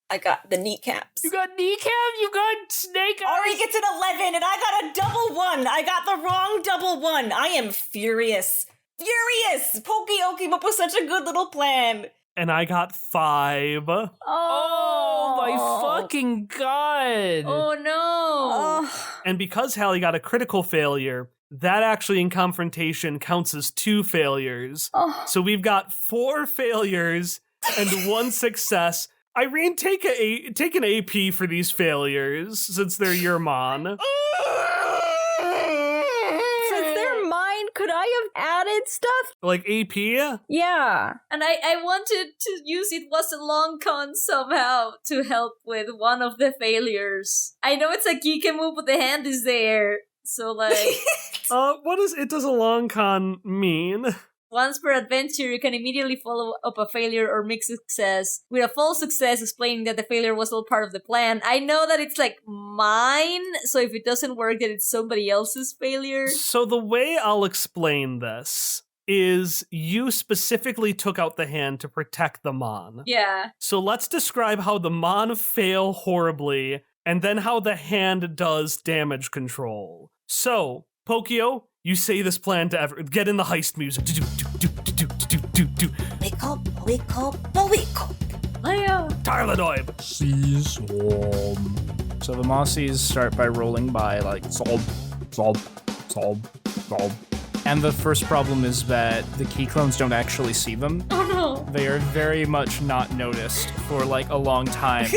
I got the kneecaps. You got kneecap? You got snake eyes? Ari gets an 11, and I got a double 1. I got the wrong double 1. I am furious. Furious! Pokey Okie up with such a good little plan. And I got 5. Oh my fucking god. Oh no. And because Hallie got a critical failure, that actually in confrontation counts as 2 failures. So we've got 4 failures and 1 success. Irene, take an AP for these failures, since they're your mon. Since they're mine, could I have added stuff? Like AP? Yeah. And I wanted to use it was a long con somehow to help with one of the failures. I know it's a Quique move, but the hand is there. So like What does a long con mean? once per adventure, you can immediately follow up a failure or mixed success with a full success explaining that the failure was all part of the plan. I know that it's like mine, so if it doesn't work, then it's somebody else's failure. So the way I'll explain this is you specifically took out the hand to protect the mon. Yeah. So let's describe how the mon fail horribly, and then how the hand does damage control. So, Pokio, you say this plan to get in the heist music. Wake up. Leo. Tarladoib. Sea swarm. So the Mossies start by rolling by like sob, sob, sob, sob. And the first problem is that the key clones don't actually see them. Oh no. They are very much not noticed for like a long time,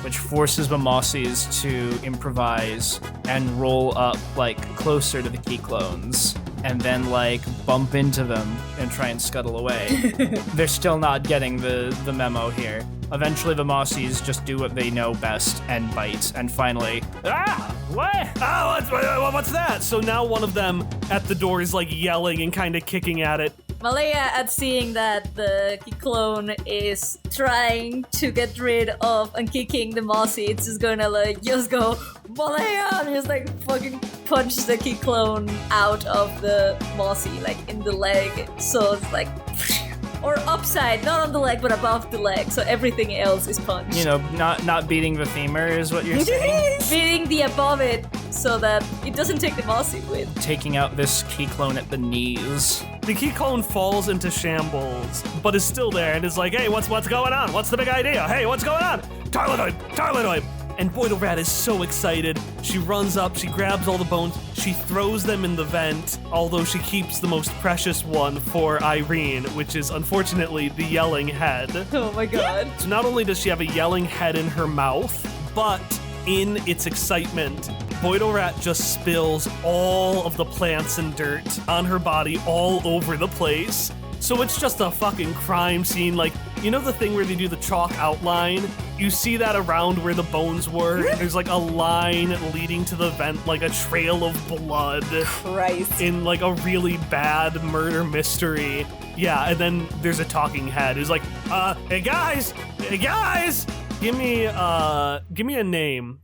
which forces the Mossies to improvise and roll up like closer to the key clones and then like bump into them and try and scuttle away. They're still not getting the memo here. Eventually the Mossies just do what they know best and bite, and finally, What's that? So now one of them at the door is like yelling and kind of kicking at it. Malaya, at seeing that the key clone is trying to get rid of and kicking the Mossy, it's just gonna like just go Malaya and just like fucking punch the key clone out of the Mossy, like in the leg. So it's like or upside, not on the leg, but above the leg. So everything else is punched. you know, not beating the femur is what you're saying. Beating the above it so that it doesn't take the Mossy with. Taking out this key clone at the knees. The key clone falls into shambles, but is still there and is like, hey, what's going on? What's the big idea? Hey, what's going on? Tarladoib! And Boidlerat is so excited. She runs up, she grabs all the bones, she throws them in the vent, although she keeps the most precious one for Irene, which is unfortunately the yelling head. Oh my god. So not only does she have a yelling head in her mouth, but in its excitement, Boidlerat just spills all of the plants and dirt on her body all over the place. So it's just a fucking crime scene. Like, you know the thing where they do the chalk outline? You see that around where the bones were? There's like a line leading to the vent, like a trail of blood. Christ. In like a really bad murder mystery. Yeah, and then there's a talking head who's like, hey guys, give me a name.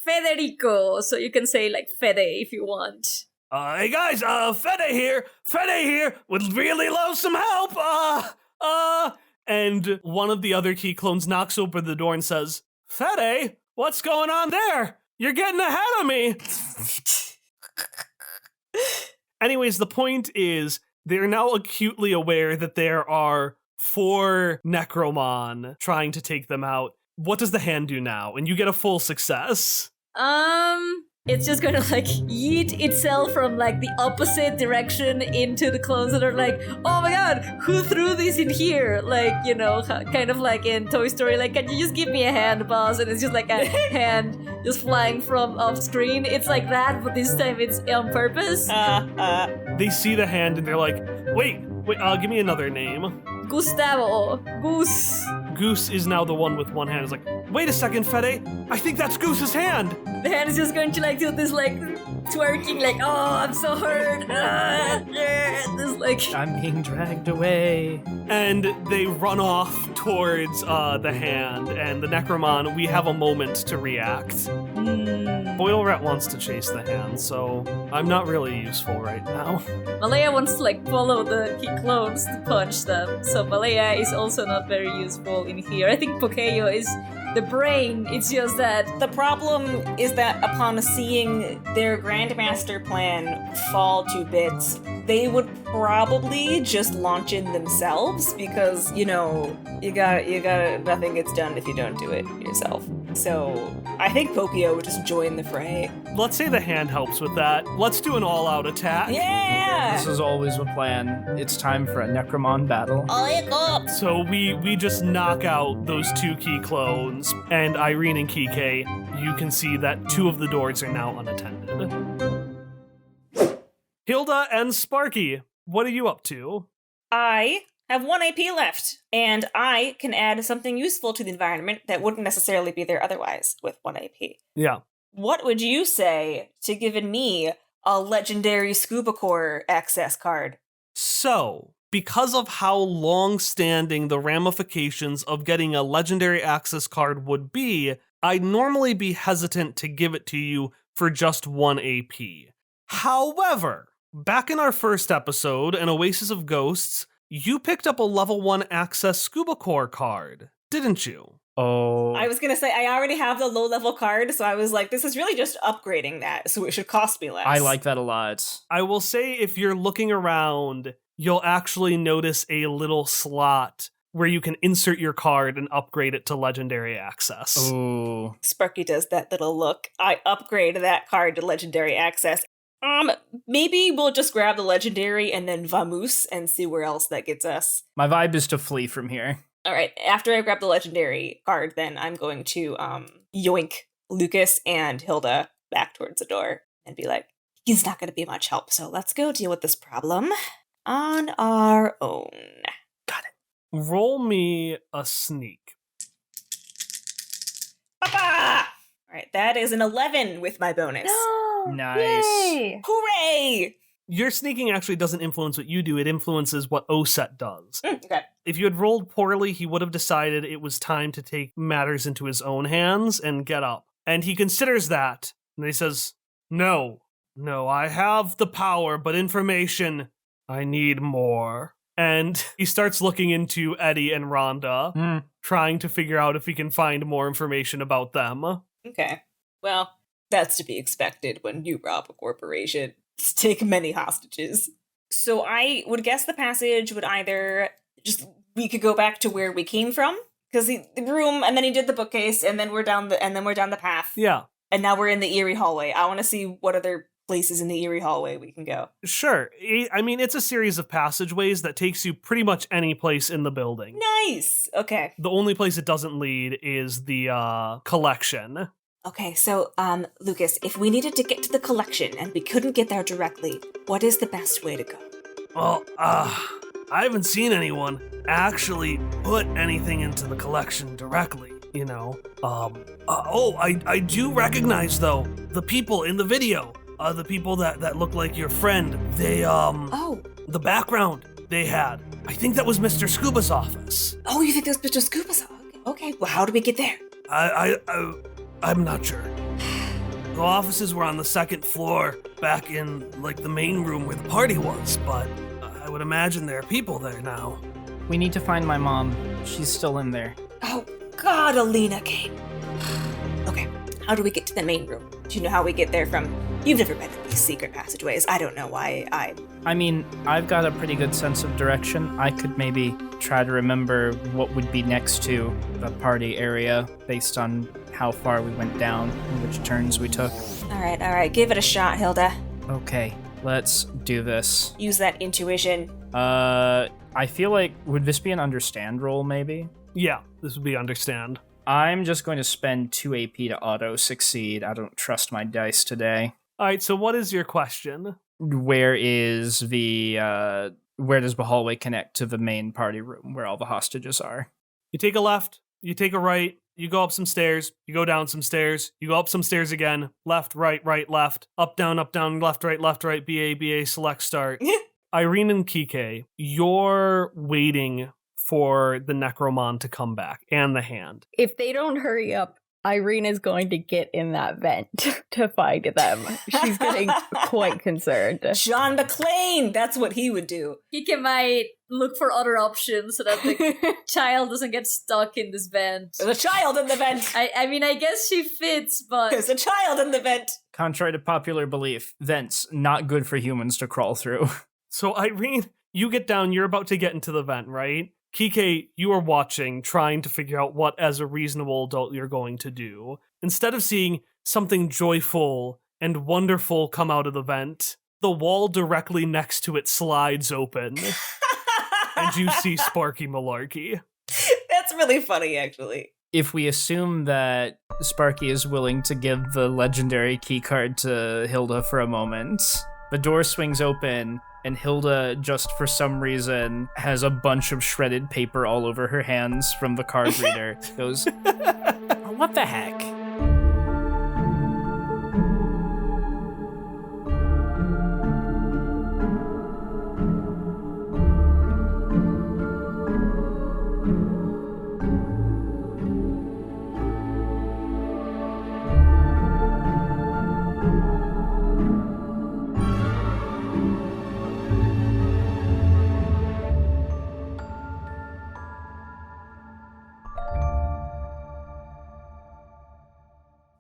Federico. So you can say like Fede if you want. Hey guys, Fede here would really love some help, and one of the other key clones knocks open the door and says, Fede, what's going on there? You're getting ahead of me. Anyways, the point is, they're now acutely aware that there are 4 Necromon trying to take them out. What does the hand do now? And you get a full success. It's just gonna like yeet itself from like the opposite direction into the clones that are like, oh my god, who threw this in here? Like, you know, kind of like in Toy Story, like, can you just give me a hand, boss? And it's just like a hand just flying from off screen. It's like that, but this time it's on purpose. They see the hand and they're like, wait, give me another name. Gustavo. Goose. Goose is now the one with one hand. Is like, wait a second, Fede. I think that's Goose's hand. The hand is just going to like do this like twerking, like, oh, I'm so hurt. This like I'm being dragged away. And they run off towards the hand, and the Necromon, we have a moment to react. Boyle Rat wants to chase the hand, so I'm not really useful right now. Malaya wants to like follow the key clones to punch them, so Malaya is also not very useful in here. I think Pokeyo is the brain. It's just that The problem is that upon seeing their Grandmaster plan fall to bits, they would probably just launch in themselves because, you got nothing gets done if you don't do it yourself. So I think Pokio would just join the fray. Let's say the hand helps with that. Let's do an all-out attack. Yeah! This is always a plan. It's time for a Necromon battle. So we just knock out those two key clones, and Irene and Quique, you can see that two of the doors are now unattended. Hilda and Sparky, what are you up to? I have 1 AP left, and I can add something useful to the environment that wouldn't necessarily be there otherwise with 1 AP. Yeah. What would you say to giving me a legendary scuba core access card? So, because of how long-standing the ramifications of getting a legendary access card would be, I'd normally be hesitant to give it to you for just 1 AP. However, back in our first episode, an Oasis of Ghosts, you picked up a level 1 access scuba core card, didn't you? Oh. I was gonna say, I already have the low-level card, so I was like, this is really just upgrading that, so it should cost me less. I like that a lot. I will say if you're looking around, you'll actually notice a little slot where you can insert your card and upgrade it to legendary access. Ooh. Sparky does that little look. I upgrade that card to legendary access. Maybe we'll just grab the legendary and then vamoose and see where else that gets us. My vibe is to flee from here. All right, after I grab the legendary card, then I'm going to yoink Lucas and Hilda back towards the door and be like, he's not going to be much help, so let's go deal with this problem on our own. Got it. Roll me a sneak. Papa! All right, that is an 11 with my bonus. Nice. Yay! Hooray! Your sneaking actually doesn't influence what you do, it influences what Oset does. Okay. If you had rolled poorly, he would have decided it was time to take matters into his own hands and get up. And he considers that, and he says, No, I have the power, but information, I need more. And he starts looking into Eddie and Rhonda, trying to figure out if he can find more information about them. Okay. Well, that's to be expected when you rob a corporation. Take many hostages. So I would guess the passage would either just, we could go back to where we came from, because the room, and then he did the bookcase, and then we're down the path. Yeah. And now we're in the eerie hallway. I want to see what other places in the eerie hallway we can go. Sure. I mean, it's a series of passageways that takes you pretty much any place in the building. Nice. Okay. The only place it doesn't lead is the collection. Okay, so, Lucas, if we needed to get to the collection and we couldn't get there directly, what is the best way to go? Well, I haven't seen anyone actually put anything into the collection directly, you know. I do recognize, though, the people in the video. The people that look like your friend. They, the background they had. I think that was Mr. Scuba's office. Oh, you think that's Mr. Scuba's? Okay, well, how do we get there? I'm not sure. The offices were on the second floor, back in, like, the main room where the party was, but I would imagine there are people there now. We need to find my mom. She's still in there. Oh, God, Alina came. Okay, how do we get to the main room? Do you know how we get there from... You've never been in these secret passageways. I don't know why I mean, I've got a pretty good sense of direction. I could maybe try to remember what would be next to the party area based on how far we went down and which turns we took. All right, give it a shot, Hilda. Okay, let's do this. Use that intuition. I feel like, would this be an understand roll, maybe? Yeah, this would be understand. I'm just going to spend 2 AP to auto-succeed. I don't trust my dice today. All right, so what is your question? Where does the hallway connect to the main party room where all the hostages are? You take a left, you take a right, you go up some stairs, you go down some stairs, you go up some stairs again, left, right, left, up, down, left, right, BA, select, start. Irene and Quique, you're waiting for the Necromon to come back, and the hand. If they don't hurry up, Irene is going to get in that vent to find them. She's getting quite concerned. John McClane, that's what he would do. Quique might look for other options so that the child doesn't get stuck in this vent. There's a child in the vent. I mean, I guess she fits, but... There's a child in the vent. Contrary to popular belief, vents not good for humans to crawl through. So Irene, you get down, you're about to get into the vent, right? Quique, you are watching, trying to figure out what, as a reasonable adult, you're going to do. Instead of seeing something joyful and wonderful come out of the vent, the wall directly next to it slides open, and you see Sparky Malarkey. That's really funny, actually. If we assume that Sparky is willing to give the legendary keycard to Hilda for a moment, the door swings open, and Hilda, just for some reason, has a bunch of shredded paper all over her hands from the card reader. Goes, what the heck?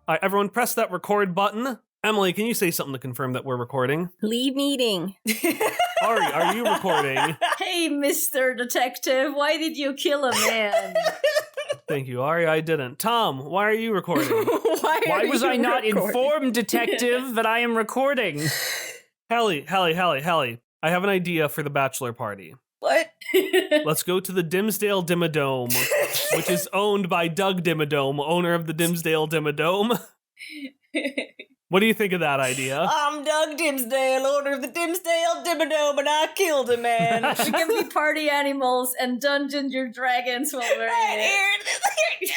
All right, everyone press that record button. Emily, can you say something to confirm that we're recording? Leave meeting. Ari, are you recording? Hey, Mr. Detective, why did you kill a man? Thank you, Ari, I didn't. Tom, why are you recording? Why was I not informed, detective, that I am recording? Hallie, I have an idea for the bachelor party. What? Let's go to the Dimsdale Dimmadome, which is owned by Doug Dimmadome, owner of the Dimsdale Dimmadome. What do you think of that idea? I'm Doug Dimsdale, owner of the Dimsdale Dimmadome, and I killed a man. We can be party animals and dungeon your dragons while we're in it.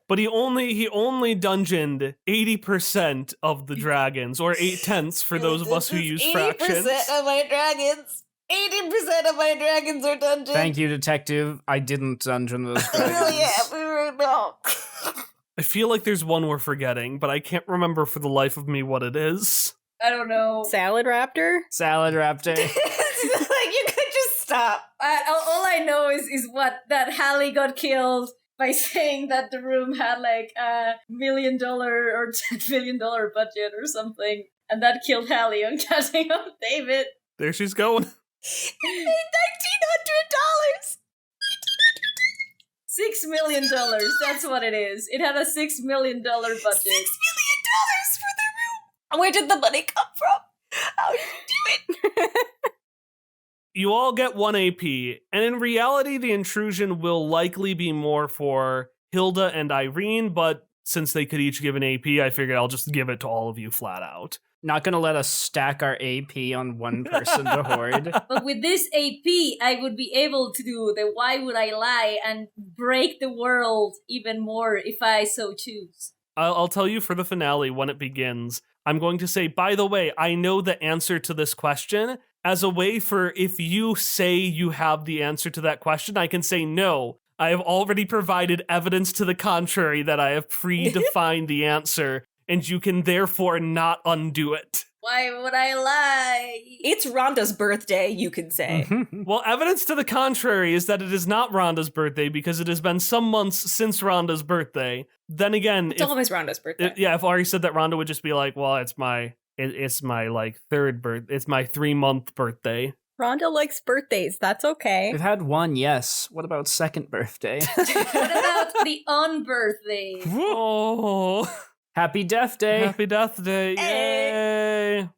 But he only dungeoned 80% of the dragons, or 8/10 for those of us who use fractions. 80% of my dragons. 80% of my dragons are dungeoned. Thank you, detective. I didn't dungeon those I dragons. really have. We really don't. I feel like there's one we're forgetting, but I can't remember for the life of me what it is. I don't know. Salad Raptor? Salad Raptor. Like, you could just stop. All I know is that Hallie got killed by saying that the room had like $1 million or $10 million budget or something, and that killed Hallie on catching up David. There she's going. He made $1,900. $6 million, that's what it is. It had a $6 million budget. $6 million for the room. Where did the money come from? How did you do it? You all get 1 AP, and in reality, the intrusion will likely be more for Hilda and Irene, but since they could each give an AP, I figured I'll just give it to all of you flat out. Not gonna let us stack our AP on one person to hoard. But with this AP, I would be able to do the why would I lie and break the world even more if I so choose. I'll tell you for the finale when it begins. I'm going to say, by the way, I know the answer to this question, as a way for if you say you have the answer to that question, I can say no. I have already provided evidence to the contrary that I have predefined the answer, and you can therefore not undo it. Why would I lie? It's Rhonda's birthday, you could say. Well, evidence to the contrary is that it is not Rhonda's birthday because it has been some months since Rhonda's birthday. Then again, It's always Rhonda's birthday. if Ari said that, Rhonda would just be like, well, it's my like it's my 3-month birthday. Rhonda likes birthdays. That's okay. We've had one, yes. What about second birthday? What about the unbirthday? Oh, Happy Death Day. happy death day. Yay.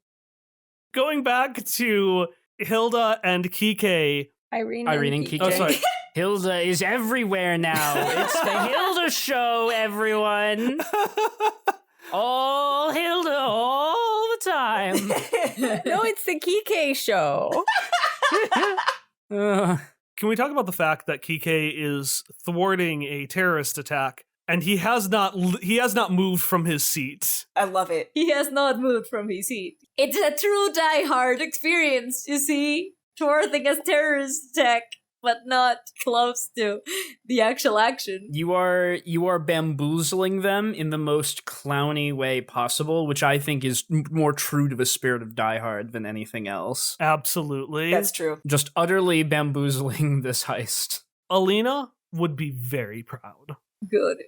Going back to Hilda and Quique. Irene and Quique. Oh, sorry. Hilda is everywhere now. It's the Hilda show, everyone. All Hilda, all the time. No, it's the Quique show. Can we talk about the fact that Quique is thwarting a terrorist attack, and he has not moved from his seat? I love it. He has not moved from his seat. It's a true die-hard experience, you see? Thwarting a terrorist attack, but not close to the actual action. You are bamboozling them in the most clowny way possible, which I think is more true to the spirit of Die Hard than anything else. Absolutely. That's true. Just utterly bamboozling this heist. Alina would be very proud. Good.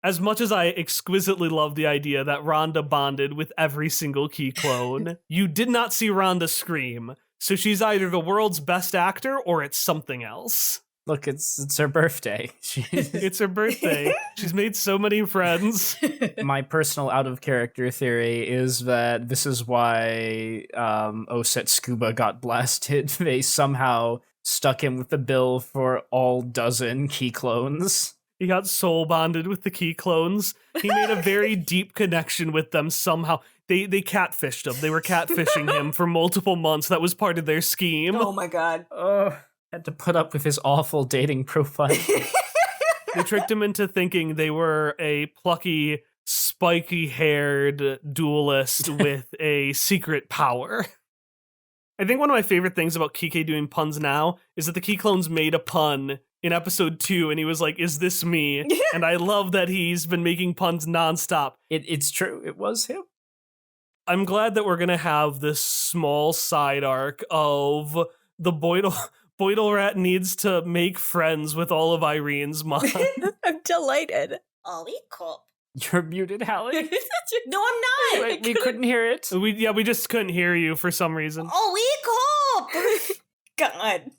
As much as I exquisitely love the idea that Rhonda bonded with every single key clone, you did not see Rhonda scream. So she's either the world's best actor or it's something else. Look, it's her birthday. It's her birthday. She's made so many friends. My personal out-of-character theory is that this is why Oset Scuba got blasted. They somehow stuck him with the bill for all dozen key clones. He got soul bonded with the key clones. He made a very deep connection with them somehow. They catfished him. They were catfishing him for multiple months. That was part of their scheme. Oh my god. Had to put up with his awful dating profile. They tricked him into thinking they were a plucky, spiky-haired duelist with a secret power. I think one of my favorite things about Quique doing puns now is that the key clones made a pun in episode 2, and he was like, "Is this me?" And I love that he's been making puns nonstop. It's true. It was him. I'm glad that we're going to have this small side arc of the Boydle Rat needs to make friends with all of Irene's mom. I'm delighted. Ollie Cop. You're muted, Hallie. No, I'm not. Wait, we couldn't hear it. We just couldn't hear you for some reason. Ollie Cop. God.